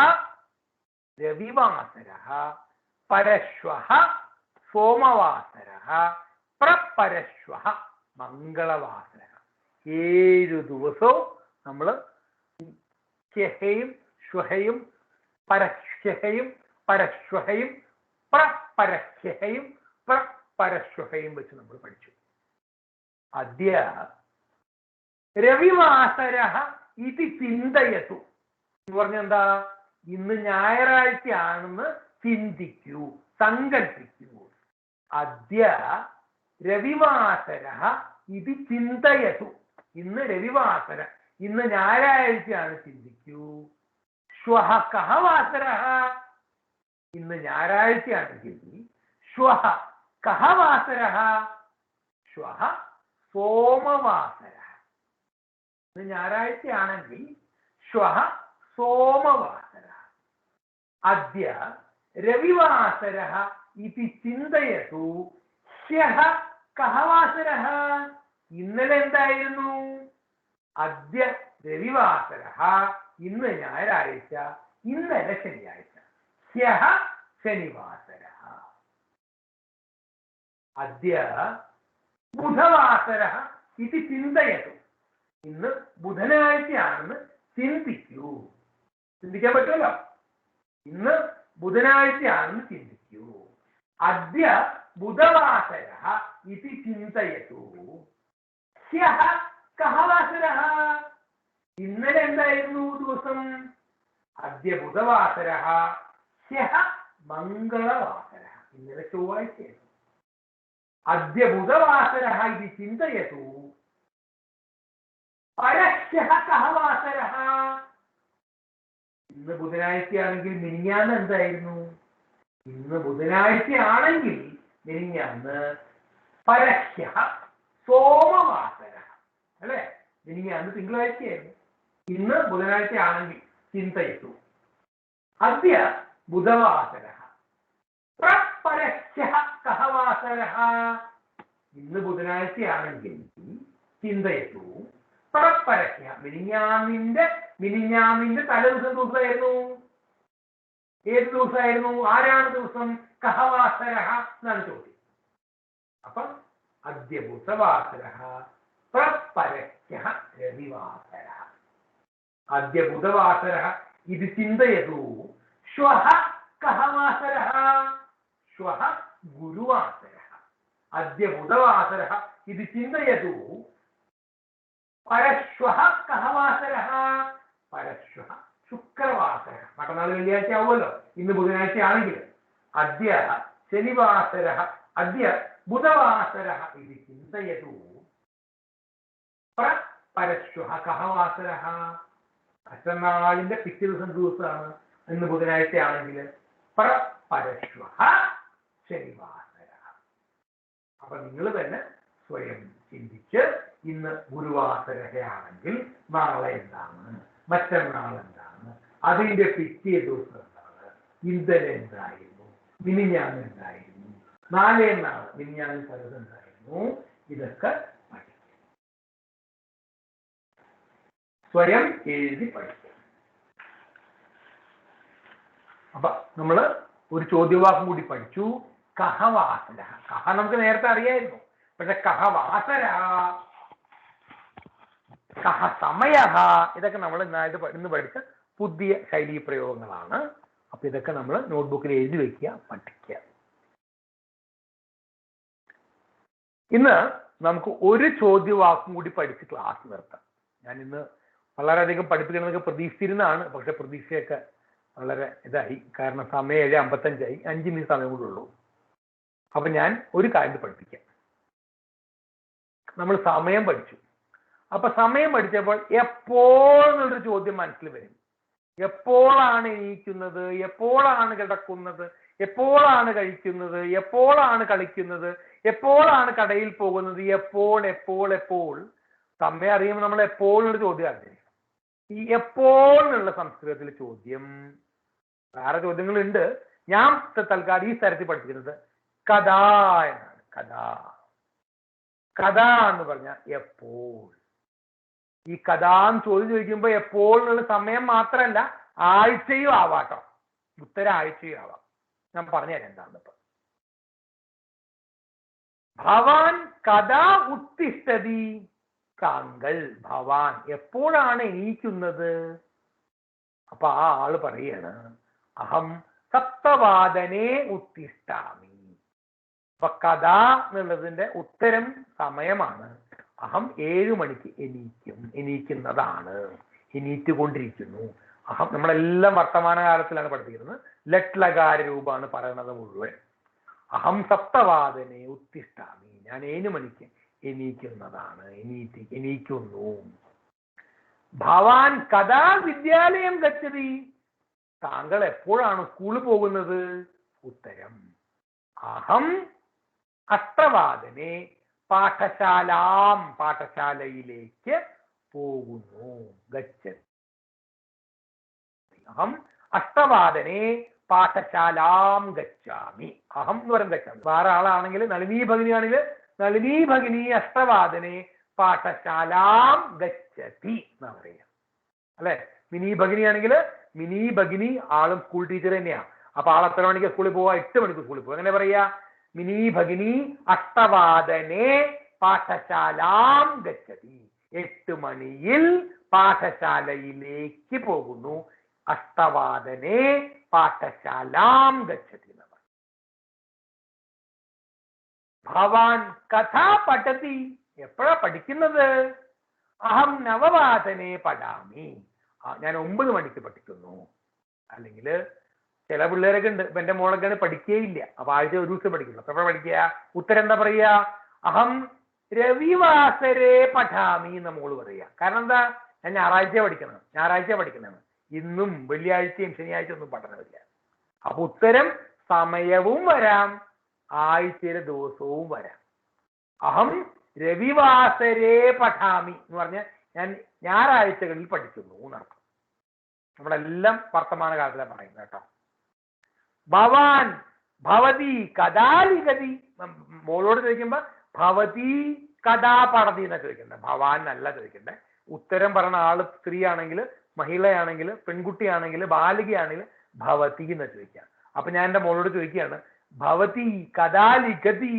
രവിവാസര, പരശ്വഹ സോമവാസര, പരശ്വഹ മംഗളവാസര. 7 ദിവസവും നമ്മൾ ഹ്യഹയും ശ്വഹയും പരഹ്യഹയും പരശ്വഹയും പരഹ്യഹയും പരശ്വഹയും വെച്ച് നമ്മൾ പഠിച്ചു. അദ്യ രവിവാസര ഇത് ചിന്തയതു എന്ന് പറഞ്ഞെന്താ? ഇന്ന് ഞായറാഴ്ചയാണെന്ന് ചിന്തിക്കൂ, സങ്കല്പിക്കൂ. അദ്യ രവിവാസര ഇത് ചിന്തയതു. ഇന്ന് രവിവാസര, ഇന്ന് ഞായറാഴ്ചയാണ്, ചിന്തിക്കൂ. ശ്വഹ കഹ വാസര, ഇന്ന് ഞായറാഴ്ചയാണെങ്കിൽ ശ്വഹ കഹ വാസര, ശ്വഹ സോമവാസര. ഇന്ന് ഞായറാഴ്ചയാണെങ്കിൽ ശ്വഹ സോമവാസര. അദ്യ രവിവാസര ഇതി ചിന്തയതു, ഹ്യഹ കഹ വാസര, ഇന്നലെ എന്തായിരുന്നു? അദ്യ രവിവാസര, ഇന്ന് ഞായറാഴ്ച, ഇന്നലെ ശനിയാഴ്ച. ഹ്യഹ ശനിവാസര. അദ്യ ബുധവാസര ഇത് ചിന്തയതു, ഇന്ന് ബുധനാഴ്ചയാണെന്ന് ചിന്തിക്കൂ. ചിന്തിക്കാൻ പറ്റുമല്ലോ. ഇന്ന് ബുധനാഴ്ചയാണെന്ന് ചിന്തിക്കൂ. അദ്യ ബുധവാസര ഇത് ചിന്തയതു, ഹ്യഹ കഹ വാസര, ഇന്നലെ എന്തായിരുന്നു ദിവസം? അദ്യ ബുധവാസര, ഹ്യഹ മംഗളവാസര, ഇന്നലെ ചൊവ്വാഴ്ചയായിരുന്നു. അദ്യ ബുധവാസര ഇത് ചിന്തയതു, പരഹ്യഹ കഹ വാസര, ഇന്ന് ബുധനാഴ്ചയാണെങ്കിൽ മിനിഞ്ഞാന്ന് എന്തായിരുന്നു? ഇന്ന് ബുധനാഴ്ചയാണെങ്കിൽ മിനിഞ്ഞാന്ന് പരഹ്യ സോമവാസര അല്ലെ? മിനിഞ്ഞാന്ന് തിങ്കളാഴ്ചയായിരുന്നു. ഇന്ന് ബുധനാഴ്ചയാണെങ്കിൽ ചിന്തയിട്ടു. അദ്യ ബുധവാസര പ്രപരഹ്യ കഹ വാസരഃ. ഇന്ന് ബുധനാഴ്ചയാണെങ്കിൽ ചിന്തയിട്ടു പ്രപരഹ്യ മിനിഞ്ഞാന്നിന്റെ ദിവസമായിരുന്നു. ഏത് ദിവസമായിരുന്നു? ആരാണ് ദിവസം? കഹവാസരഃ എന്നാണ് ചോദ്യം. അപ്പൊ അദ്യ ബുധവാസരഃ പ്രപരഹ്യ രവിവാസരഃ. അദ്യ ബുധവാസരഃ ഇത് ചിന്തയതു. ശ്വഃ കഹവാസരഃ? ശ്വഃ ഗുരുവാസരഃ. അദ്യ ബുധവാസരഃ ഇത് ചിന്തയതു. പരശ്വഃ കഹവാസരഃ? പരശ്വഃ ശുക്രവാസരഃ. മറ്റന്നാൾ വെള്ളിയാഴ്ച ആവുമല്ലോ, ഇന്ന് ബുധനാഴ്ച ആണെങ്കിൽ. അദ്യ ശനിവാസരഃ അദ്യ ബുധവാസരഃ ഇത് ചിന്തയതു. പരശ്വഃ കഹവാസരഃ? മറ്റന്നാളിന്റെ പിറ്റേ ദിവസമാണ് ഇന്ന് ബുധനാഴ്ച ആണെങ്കിൽ. പരശ്വഃ ശനിവാസരഃ. അപ്പൊ നിങ്ങൾ തന്നെ സ്വയം ചിന്തിച്ച് ഇന്ന് ഗുരുവാസരയാണെങ്കിൽ നാളെ എന്താണ്, മറ്റന്നാൾ എന്താണ്, അതിന്റെ പിറ്റേ ദിവസം എന്താണ്, ഇന്നലെ എന്തായിരുന്നു, മിനിഞ്ഞാന്ന് എന്തായിരുന്നു, നാളെ നാളെ മിനിഞ്ഞാന്ന് പലത് എന്തായിരുന്നു, ഇതൊക്കെ പഠിക്കും. സ്വയം എഴുതി പഠിക്കും. അപ്പൊ നമ്മള് ഒരു ചോദ്യവാക്കും കൂടി പഠിച്ചു. കഹവാസര. കഹ നമുക്ക് നേരത്തെ അറിയായിരുന്നു. പക്ഷെ കഹവാസര, കഹ സമയ, ഇതൊക്കെ നമ്മൾ ഇന്ന് പഠിച്ച പുതിയ ശൈലീ പ്രയോഗങ്ങളാണ്. അപ്പൊ ഇതൊക്കെ നമ്മൾ നോട്ട്ബുക്കിൽ എഴുതി വെക്കുക, പഠിക്കുക. ഇന്ന് നമുക്ക് ഒരു ചോദ്യവാക്കും കൂടി പഠിച്ച് ക്ലാസ് നിർത്താം. ഞാൻ ഇന്ന് വളരെയധികം പഠിപ്പിക്കണമെന്നൊക്കെ പ്രതീക്ഷിച്ചിരുന്നതാണ്. പക്ഷെ പ്രതീക്ഷയൊക്കെ വളരെ ഇതായി. കാരണം സമയം 7:55 5 മിനിറ്റ് സമയം കൂടെ ഉള്ളൂ. അപ്പൊ ഞാൻ ഒരു കാര്യം പഠിപ്പിക്കാം. നമ്മൾ സമയം പഠിച്ചു. അപ്പൊ സമയം പഠിച്ചപ്പോൾ എപ്പോഴെന്നുള്ളൊരു ചോദ്യം മനസ്സിൽ വരും. എപ്പോഴാണ് എണീക്കുന്നത്, എപ്പോഴാണ് കിടക്കുന്നത്, എപ്പോഴാണ് കഴിക്കുന്നത്, എപ്പോഴാണ് കളിക്കുന്നത്, എപ്പോഴാണ് കടയിൽ പോകുന്നത്, എപ്പോൾ എപ്പോൾ എപ്പോൾ. സമയം അറിയുമ്പോൾ നമ്മൾ എപ്പോഴുള്ള ചോദ്യമാണ്. ഈ എപ്പോഴുള്ള സംസ്കൃതത്തിലെ ചോദ്യം വേറെ ചോദ്യങ്ങളുണ്ട്. ഞാൻ തൽക്കാലം ഈ തരത്തിൽ പഠിച്ചിരുന്നത് കഥാ എന്നാണ്. കഥ എന്ന് പറഞ്ഞാൽ എപ്പോൾ. ഈ കഥാന്ന് ചോദ്യം ചോദിക്കുമ്പോൾ എപ്പോഴുള്ള സമയം മാത്രമല്ല, ആഴ്ചയും ആവാട്ടോ. ഉത്തര ആഴ്ചയും ആവാം. ഞാൻ പറഞ്ഞുതരാം എന്താണെന്ന്. ഇപ്പൊ ഭവാൻ കഥാ ഉത്തിഷ്ഠതി. താങ്കൾ ഭവാൻ എപ്പോഴാണ് എണീക്കുന്നത്? അപ്പൊ ആ ആള് പറയാണ് അഹം സപ്തവാദനേ ഉത്തിഷ്ഠാമി. അപ്പൊ കഥ എന്നുള്ളതിന്റെ ഉത്തരം സമയമാണ്. അഹം 7 മണിക്ക് എണീക്കുന്നതാണ്, എണീറ്റുകൊണ്ടിരിക്കുന്നു. അഹം നമ്മളെല്ലാം വർത്തമാനകാലത്തിലാണ് പഠിപ്പിക്കുന്നത്. ലട്ട് ലകാര രൂപമാണ് പറയുന്നത് മുഴുവൻ. അഹം സപ്തവാദനെ ഉത്തിഷ്ഠാമി. ഞാൻ 7 മണിക്ക് എണീക്കുന്നതാണ്, എണീക്കുന്നു. ഭവാൻ കഥാ വിദ്യാലയം ഗച്ഛതി. താങ്കൾ എപ്പോഴാണ് സ്കൂളിൽ പോകുന്നത്? ഉത്തരം അഹം അഷ്ടവാദനെ പാഠശാലയിലേക്ക് പോകുന്നു. ഗച്ഛതി. അഹം അഷ്ടവാദനെ പാഠശാലാം ഗച്ഛാമി. അഹം എന്ന് പറയുന്നത് ഗച്ഛാമി. വേറെ ആളാണെങ്കിൽ നളിനീ ഭഗിനിയാണെങ്കിൽ നളിനീ ഭഗിനി അഷ്ടവാദനെ പാഠശാലാം ഗച്ഛതി എന്നാ പറയാ അല്ലെ. മിനി ഭഗിനിയാണെങ്കിൽ മിനി ഭഗിനി ആളും സ്കൂൾ ടീച്ചർ തന്നെയാണ്. അപ്പൊ ആൾ എത്ര മണിക്ക് സ്കൂളിൽ പോവാ? 8 മണിക്ക് സ്കൂളിൽ പോകും. അങ്ങനെ പറയാ മിനി ഭഗിനി അഷ്ടവാദനെ പാഠശാലാം ഗച്ഛതി. 8 മണിയിൽ പാഠശാലയിലേക്ക് പോകുന്നു. അഷ്ടവാദനെ പാഠശാലാം ഗച്ഛതി. ഭവാൻ കഥാ പഠതി. എപ്പോഴാ പഠിക്കുന്നത്? അഹം നവവാദനെ പഠാമി. ഞാൻ 9 മണിക്ക് പഠിക്കുന്നു. അല്ലെങ്കിൽ ചില പിള്ളേരൊക്കെ ഉണ്ട്, ഇപ്പൊ എന്റെ മോളൊക്കെയാണ് പഠിക്കുകയില്ല. അപ്പൊ ആഴ്ച ഒരു ദിവസം പഠിക്കുന്നു. അപ്പൊ എപ്പോഴാ പഠിക്കുക? ഉത്തരം എന്താ പറയാ? അഹം രവിവാസരെ പഠാമി എന്ന മോള് പറയാ. കാരണം എന്താ? ഞാൻ ഞായറാഴ്ച പഠിക്കണം. ഇന്നും വെള്ളിയാഴ്ചയും ശനിയാഴ്ച ഒന്നും പഠനമില്ല. അപ്പൊ ഉത്തരം സമയവും വരാം, ആഴ്ചയിലെ ദിവസവും വരാം. അഹം രവിവാസരേ പഠാമി എന്ന് പറഞ്ഞാൽ ഞാൻ ഞായറാഴ്ചകളിൽ പഠിക്കുന്നു എന്നർത്ഥം. നമ്മളെല്ലാം വർത്തമാനകാലത്തിലാണ് പറയുന്നത് കേട്ടോ. ഭവാൻ ഭവതി കഥാ ലിഖതി, മോളോട് ചോദിക്കുമ്പോ ഭവതി കഥാ പഠതി എന്നാ ചോദിക്കണ്ടേ, ഭവാൻ അല്ല ചോദിക്കണ്ടേ. ഉത്തരം പറഞ്ഞ ആള് സ്ത്രീ ആണെങ്കിൽ, മഹിളയാണെങ്കിൽ, പെൺകുട്ടിയാണെങ്കിൽ, ബാലികയാണെങ്കിൽ ഭവതി എന്ന് ചോദിക്കാം. അപ്പൊ ഞാൻ എൻ്റെ മോളോട് ചോദിക്കുകയാണ് ഭവതി കഥാ ലിഖതി,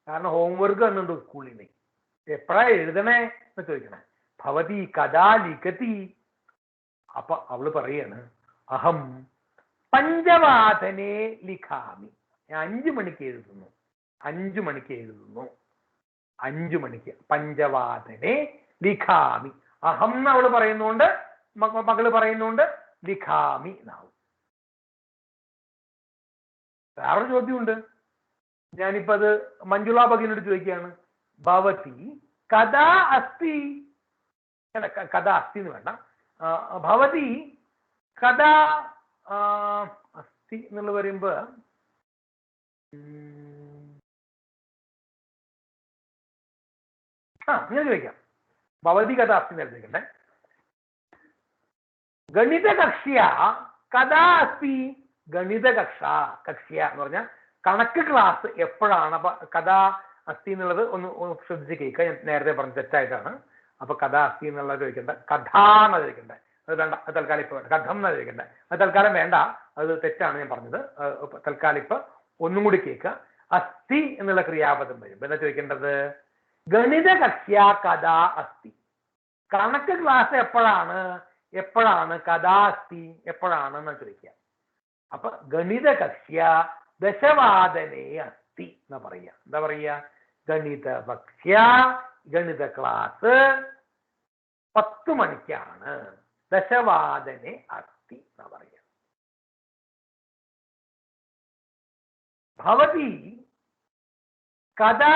കാരണം ഹോംവർക്ക് വന്നിട്ടുണ്ട് സ്കൂളിൽ നിന്ന്, എപ്പോഴാ എഴുതണേ എന്ന് ചോദിക്കണേ. ഭവതി കഥാ ലിഖതി. അപ്പൊ അവള് പറയാണ് അഹം പഞ്ചവാദനെ ലിഖാമി, ഞാൻ 5 മണിക്ക് എഴുതുന്നു, 5 മണിക്ക് എഴുതുന്നു, 5 മണിക്ക്. പഞ്ചവാദനെ ലിഖാമി. അഹം എന്ന് അവള് പറയുന്നുണ്ട്, മകള് പറയുന്നുണ്ട്, ലിഖാമി എന്നാവും. വേറൊരു ചോദ്യമുണ്ട്, ഞാനിപ്പോ അത് മഞ്ജുള ഭഗിനോട് ചോദിക്കുകയാണ്. ഭവതി കഥാ അസ്തി, അല്ല കഥ അസ്തി എന്ന് വേണ്ട, ഭവതി കഥാ അസ്തി എന്നുള്ള പറയുമ്പോ ഞാൻ ചോദിക്കാം. ഭവതി കഥ അസ്തി എന്ന് ചോദിക്കണ്ടേ. ഗണിത കക്ഷ്യ കഥാ അസ്തി, ഗണിത കക്ഷ്യ എന്ന് പറഞ്ഞാൽ കണക്ക് ക്ലാസ് എപ്പോഴാണ്. അപ്പൊ കഥാ അസ്തി എന്നുള്ളത് ഒന്ന് ശ്രദ്ധിച്ച് കേൾക്കുക, ഞാൻ നേരത്തെ പറഞ്ഞ തെറ്റായിട്ടാണ്. അപ്പൊ കഥാ അസ്തി എന്നുള്ളത് ചോദിക്കണ്ട, കഥാ എന്നാ ചോദിക്കണ്ടേ. അത് വേണ്ട, അത് തൽക്കാലം ഇപ്പൊ വേണ്ട, കഥം എന്നാ ചോദിക്കണ്ടേ. അത് തൽക്കാലം വേണ്ട, അത് തെറ്റാണ് ഞാൻ പറഞ്ഞത്. തൽക്കാലം ഇപ്പൊ ഒന്നും കൂടി കേൾക്കുക. അസ്തി എന്നുള്ള ക്രിയാപദം വരും, എന്താ ചോദിക്കേണ്ടത്? ഗണിത കക്ഷ്യ കഥാ അസ്തി, കണക്ക് ക്ലാസ് എപ്പോഴാണ് കഥാ അസ്തി എപ്പോഴാണെന്ന് ചോദിക്കുക. അപ്പൊ ഗണിത കക്ഷ്യ ദശവാദനേ അസ്തി എന്നാ പറയാ. എന്താ പറയാ? ഗണിത കക്ഷ്യ, ഗണിത ക്ലാസ് 10 മണിക്കാണ്, ദശവാദനെ അസ്തി എന്നാ പറയാ. ഭവതി കഥാ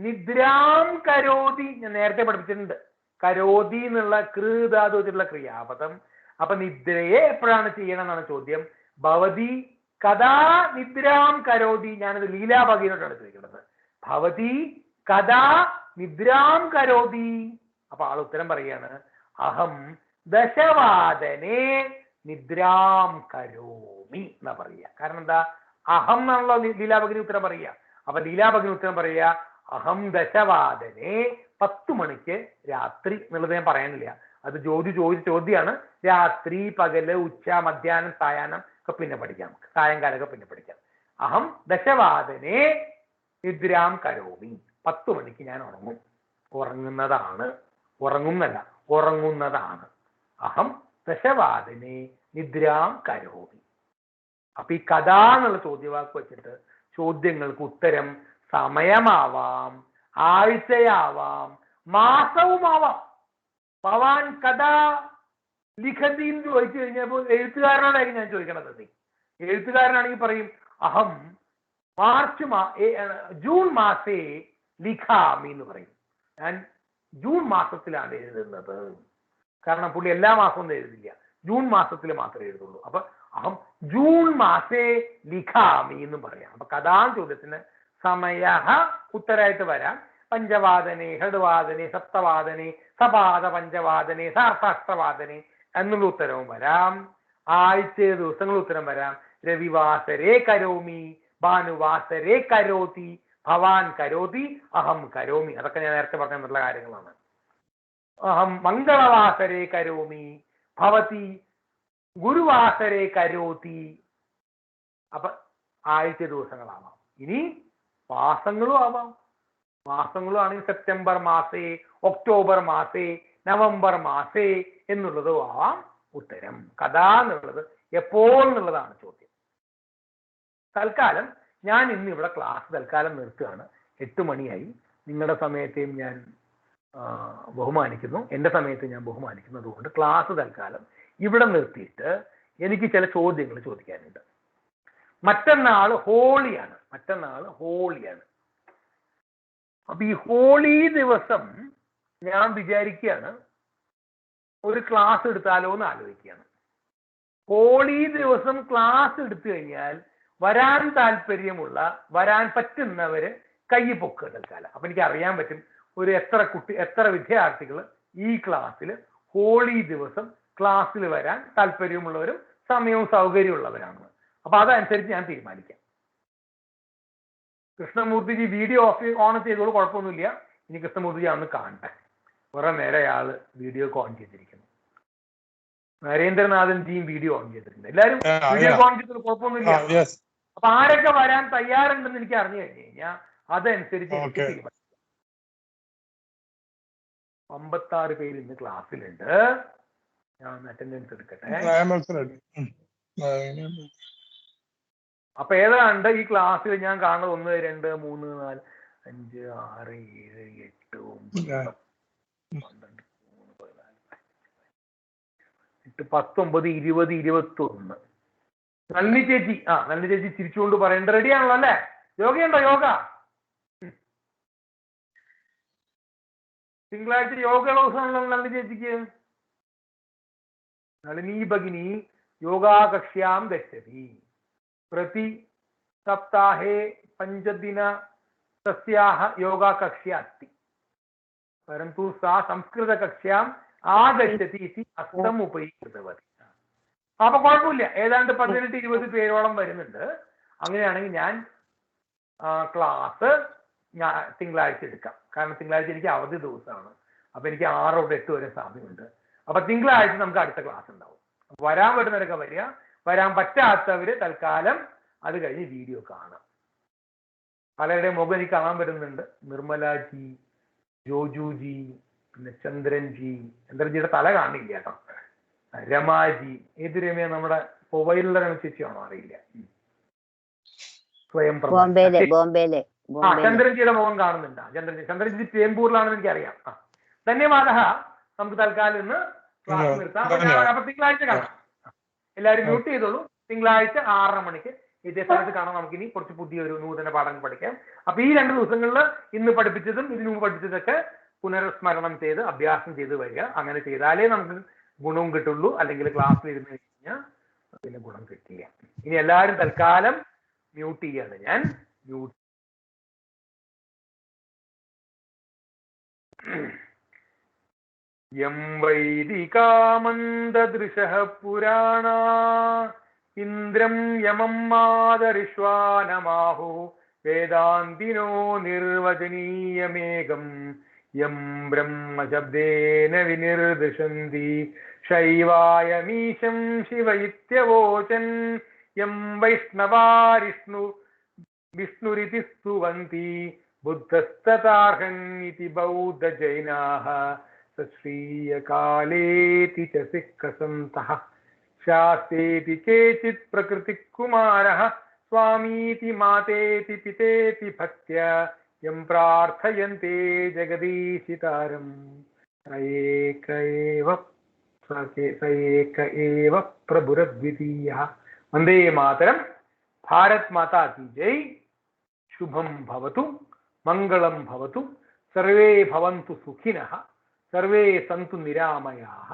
നിദ്രാം കരോതി, ഞാൻ നേരത്തെ പഠിപ്പിച്ചിട്ടുണ്ട്. കരോതി എന്നുള്ള കൃധാതു വെച്ചിട്ടുള്ള ക്രിയാപദം. അപ്പൊ നിദ്രയെ എപ്പോഴാണ് ചെയ്യണം എന്നാണ് ചോദ്യം. ഭവതി കഥാ നിദ്രാം കരോതി, ഞാനത് ലീലാഭഗിനോടാണ് ചോദിക്കുന്നത്. ഭവതി കഥാ നിദ്രാം കരോതി. അപ്പൊ ആൾ ഉത്തരം പറയാണ് അഹം ദശവാദനെ നിദ്രാം കരോമി എന്നാ പറയാ. കാരണം എന്താ? അഹം എന്നാണല്ലോ ലീലാഭഗിനി ഉത്തരം പറയുക. അപ്പൊ ലീലാഭഗിനി ഉത്തരം പറയുക അഹം ദശവാദനെ, 10 മണിക്ക് രാത്രി എന്നുള്ളത് ഞാൻ പറയാനില്ല, അത് ചോദിച്ച ചോദ്യമാണ്. രാത്രി, പകല്, ഉച്ച, മധ്യാഹ്നം, സായാഹ്നം ഒക്കെ പിന്നെ പഠിക്കാം, സായങ്കാലമൊക്കെ പിന്നെ പഠിക്കാം. അഹം ദശവാദനെ നിദ്രാം കരോമി, 10 മണിക്ക് ഞാൻ ഉറങ്ങും. ഉറങ്ങുന്നതാണ്. അഹം ദശവാദനെ നിദ്രാം കരോമി. അപ്പൊ ഈ കഥ എന്നുള്ള ചോദ്യവാക്ക് വെച്ചിട്ട് ചോദ്യങ്ങൾക്ക് ഉത്തരം സമയമാവാം, ആഴ്ചയാവാം, മാസവുമാവാം. ഭവാൻ കഥ ലിഖതി എന്ന് ചോദിച്ചു കഴിഞ്ഞപ്പോൾ എഴുത്തുകാരനോടായിരിക്കും ഞാൻ ചോദിക്കണത്. എഴുത്തുകാരനാണെങ്കിൽ പറയും അഹം ജൂൺ മാസേ ലിഖാമി എന്ന് പറയും. ഞാൻ ജൂൺ മാസത്തിലാണ് എഴുതുന്നത്. കാരണം പുള്ളി എല്ലാ മാസവും എഴുതില്ല, ജൂൺ മാസത്തിൽ മാത്രമേ എഴുതുള്ളൂ. അപ്പൊ അഹം ജൂൺ മാസേ ലിഖാമി എന്നും പറയാം. അപ്പൊ കഥാ ചോദ്യത്തിന് സമയ ഉത്തരായിട്ട് വരാം. പഞ്ചവാദനെ, ഷഡ്വാദനെ, സപ്തവാദനെ, സപാദ പഞ്ചവാദനെ, സഹസ്രാഷ്ടവാദനെ എന്നുള്ള ഉത്തരവും വരാം. ആഴ്ച ദിവസങ്ങൾ ഉത്തരം വരാം. രവിവാസരേ കരോമി, ഭാനുവാസരേ കരോതി, ഭവാൻ കരോതി, അഹം കരോമി. അതൊക്കെ ഞാൻ നേരത്തെ പറഞ്ഞിട്ടുള്ള കാര്യങ്ങളാണ്. അഹം മംഗളവാസരേ കരോമി, ഭവതി ഗുരുവാസരേ കരോതി. അപ്പൊ ആഴ്ച ദിവസങ്ങളാവാം. ഇനി മാസങ്ങളും ആവാം. മാസങ്ങളും ആണെങ്കിൽ സെപ്റ്റംബർ മാസേ, ഒക്ടോബർ മാസേ, നവംബർ മാസേ എന്നുള്ളതും ആവാം ഉത്തരം. കഥ എന്നുള്ളത് എപ്പോൾ എന്നുള്ളതാണ് ചോദ്യം. തൽക്കാലം ഞാൻ ഇന്ന് ഇവിടെ ക്ലാസ് തൽക്കാലം നിർത്തുകയാണ്. 8 മണിയായി. നിങ്ങളുടെ സമയത്തെയും ഞാൻ ബഹുമാനിക്കുന്നു, എൻ്റെ സമയത്ത് ഞാൻ ബഹുമാനിക്കുന്നു. അതുകൊണ്ട് ക്ലാസ് തൽക്കാലം ഇവിടെ നിർത്തിയിട്ട് എനിക്ക് ചില ചോദ്യങ്ങൾ ചോദിക്കാനുണ്ട്. മറ്റന്നാൾ ഹോളിയാണ്. അപ്പൊ ഈ ഹോളി ദിവസം ഞാൻ വിചാരിക്കുകയാണ് ഒരു ക്ലാസ് എടുത്താലോ എന്ന് ആലോചിക്കുകയാണ്. ഹോളി ദിവസം ക്ലാസ് എടുത്തു കഴിഞ്ഞാൽ വരാൻ താല്പര്യമുള്ള വരാൻ പറ്റുന്നവര് കൈ പൊക്കുക തൽക്കാലം. അപ്പൊ എനിക്ക് അറിയാൻ പറ്റും ഒരു എത്ര വിദ്യാർത്ഥികൾ ഈ ക്ലാസ്സിൽ ഹോളി ദിവസം ക്ലാസ്സിൽ വരാൻ താല്പര്യമുള്ളവരും സമയവും സൗകര്യമുള്ളവരാണ്. അപ്പൊ അതനുസരിച്ച് ഞാൻ തീരുമാനിക്കാം. കൃഷ്ണമൂർത്തിജി വീഡിയോ ഓൺ ചെയ്തോളൂ, കുഴപ്പമൊന്നുമില്ല. ഇനി കൃഷ്ണമൂർത്തിജി അന്ന് കാണട്ടെ. കുറെ നേരം അയാള് വീഡിയോ ഓൺ ചെയ്തിരിക്കുന്നു. നരേന്ദ്രനാഥൻ ജിയും വീഡിയോ ഓൺ ചെയ്തിട്ടുണ്ട്. എല്ലാവരും വീഡിയോ ഓൺ ചെയ്തത് കുഴപ്പമൊന്നുമില്ല. അപ്പൊ ആരൊക്കെ വരാൻ തയ്യാറുണ്ടെന്ന് എനിക്ക് അറിഞ്ഞു കഴിഞ്ഞു കഴിഞ്ഞാൽ അതനുസരിച്ച് എനിക്ക് തീരുമാനിക്കാം. 56 പേര് ഇന്ന് ക്ലാസ്സിലുണ്ട്. ഞാൻ അറ്റൻഡൻസ് എടുക്കട്ടെ. അപ്പൊ ഏതാണ്ട് ഈ ക്ലാസ്സിൽ ഞാൻ കാണുന്നത് 1 2 3 4 5 6 7 8 9 10 19 20 21. നളിനി ചേച്ചി നളിനി ചേച്ചി തിരിച്ചുകൊണ്ട് പറയേണ്ട റെഡിയാണല്ലോ അല്ലേ? യോഗയുണ്ടോ? യോഗ തിങ്കളാഴ്ച യോഗ ദിവസമാണല്ലോ നളിനി ചേച്ചിക്ക്. നളിനി ഭഗിനി യോഗാകക്ഷ്യാം ഗച്ഛതി. പ്രതി സപ്താഹേ 5 ദിന തസ്യാഹ യോഗാകക്ഷ്യ അസ്തി. പരന്തു സാ സംസ്കൃതകക്ഷ്യാം ആഗച്ഛതി ഇതി അസ്തം ഉപയുക്തവതി. അപ്പൊ കുഴപ്പമില്ല, ഏതാണ്ട് 18-20 പേരോളം വരുന്നുണ്ട്. അങ്ങനെയാണെങ്കിൽ ഞാൻ ക്ലാസ് തിങ്കളാഴ്ച എടുക്കാം. കാരണം തിങ്കളാഴ്ച എനിക്ക് അവധി ദിവസമാണ്. അപ്പൊ എനിക്ക് 6 തൊട്ട് 8 വരെ സമയമുണ്ട്. അപ്പൊ തിങ്കളാഴ്ച നമുക്ക് അടുത്ത ക്ലാസ് ഉണ്ടാവും. വരാൻ പറ്റുന്നവരൊക്കെ വരിക, വരാൻ പറ്റാത്തവര് തൽക്കാലം അത് കഴിഞ്ഞ് വീഡിയോ കാണാം. പലരുടെയും മുഖം എനിക്ക് കാണാൻ പറ്റുന്നുണ്ട്. നിർമ്മലാജി, ജോജുജി, പിന്നെ ചന്ദ്രൻജിയുടെ തല കാണില്ല കേട്ടോ. രമാജി, ഏത് രമയ? നമ്മുടെ മൊബൈലിലുള്ള രമ ചേച്ചിയാണോ? അറിയില്ല. സ്വയം ചന്ദ്രൻജിയുടെ മുഖം കാണുന്നുണ്ട്. ചന്ദ്രൻജി ചേമ്പൂരിലാണെന്ന് എനിക്കറിയാം. ധന്യവാദ. നമുക്ക് തൽക്കാലം ഇന്ന് ക്ലാസ് നിർത്താം. അപ്പൊ തിങ്കളാഴ്ച കാണാം. എല്ലാവരും മ്യൂട്ട് ചെയ്തോളൂ. തിങ്കളാഴ്ച 6:30 മണിക്ക് ഇതേ സ്ഥലത്ത് കാണാം. നമുക്കിനി കുറച്ച് പുതിയൊരു നൂതന പാഠങ്ങൾ പഠിക്കാം. അപ്പൊ ഈ 2 ദിവസങ്ങളിൽ ഇന്ന് പഠിപ്പിച്ചതും ഇതിനു മുമ്പ് പഠിപ്പിച്ചതൊക്കെ പുനർസ്മരണം ചെയ്ത് അഭ്യാസം ചെയ്ത് വരിക. അങ്ങനെ ചെയ്താലേ നമുക്ക് ഗുണവും കിട്ടുള്ളൂ. അല്ലെങ്കിൽ ക്ലാസ്സിൽ ഇരുന്ന് കഴിഞ്ഞാൽ പിന്നെ ഗുണം കിട്ടില്ല. ഇനി എല്ലാവരും തൽക്കാലം മ്യൂട്ട് ചെയ്യാണ്. ഞാൻ മ്യൂട്ട് യം വൈദികാമന്ദദൃശഃ പുരാണ ഇന്ദ്രം യമം മാദരിഷ്വാനമാഹു വേദാന്തിനോ നിർവചനീയമേകം യം ബ്രഹ്മശബ്ദേന വിനിർദിശന്തി ശൈവായമീശം ശിവ ഇത്യവോചൻ യം വിഷ്ണുരിതി സ്തുവന്തി ബുദ്ധസ്തതാർഹൻ ഇതി ബൗദ്ധ ജൈനാഃ സശ്രീയകാലേതി ച സിക്കസന്തഃ ശാസ്തേതി കേചിത് പ്രകൃതികുമാരഃ സ്വാമീതി മാതേതി പിതേതി ഭക്ത്യാ യം പ്രാർത്ഥയന്തെ ജഗദീശിതാരം സയേക ഏവ പ്രഭുരദ്വിതീയഃ. വന്ദേ മാതരം. ഭാരത് മാതാ കി ജയ്. ശുഭം ഭവതു, മംഗളം ഭവതു. സർവേ ഭവന്തു സുഖിനഃ, സർവേ സന്തു നിരാമയാഃ,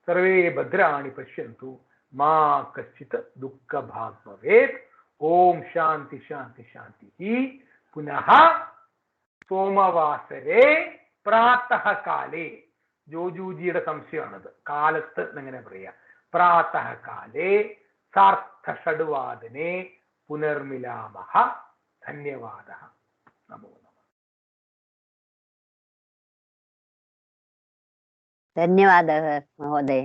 സർവേ ഭദ്രാണി പശ്യന്തു, മാ കശ്ചിത് ദുഃഖഭാഗ് ഭവേത്. ഓം ശാന്തി ശാന്തി ശാന്തി. പുനഃ സോമവാസരെ പ്രാതഃ കാലേ. ജോജുജിയുടെ സംശയമാണത്. കാലത്ത് എങ്ങനെ പറയാ? പ്രാതഃ കാലേ സാർദ്ധഷഡ്വാദനെ പുനർമിലാമഃ. ധന്യവാദഃ. നമോ നമഃ. धन्यवादः महोदय.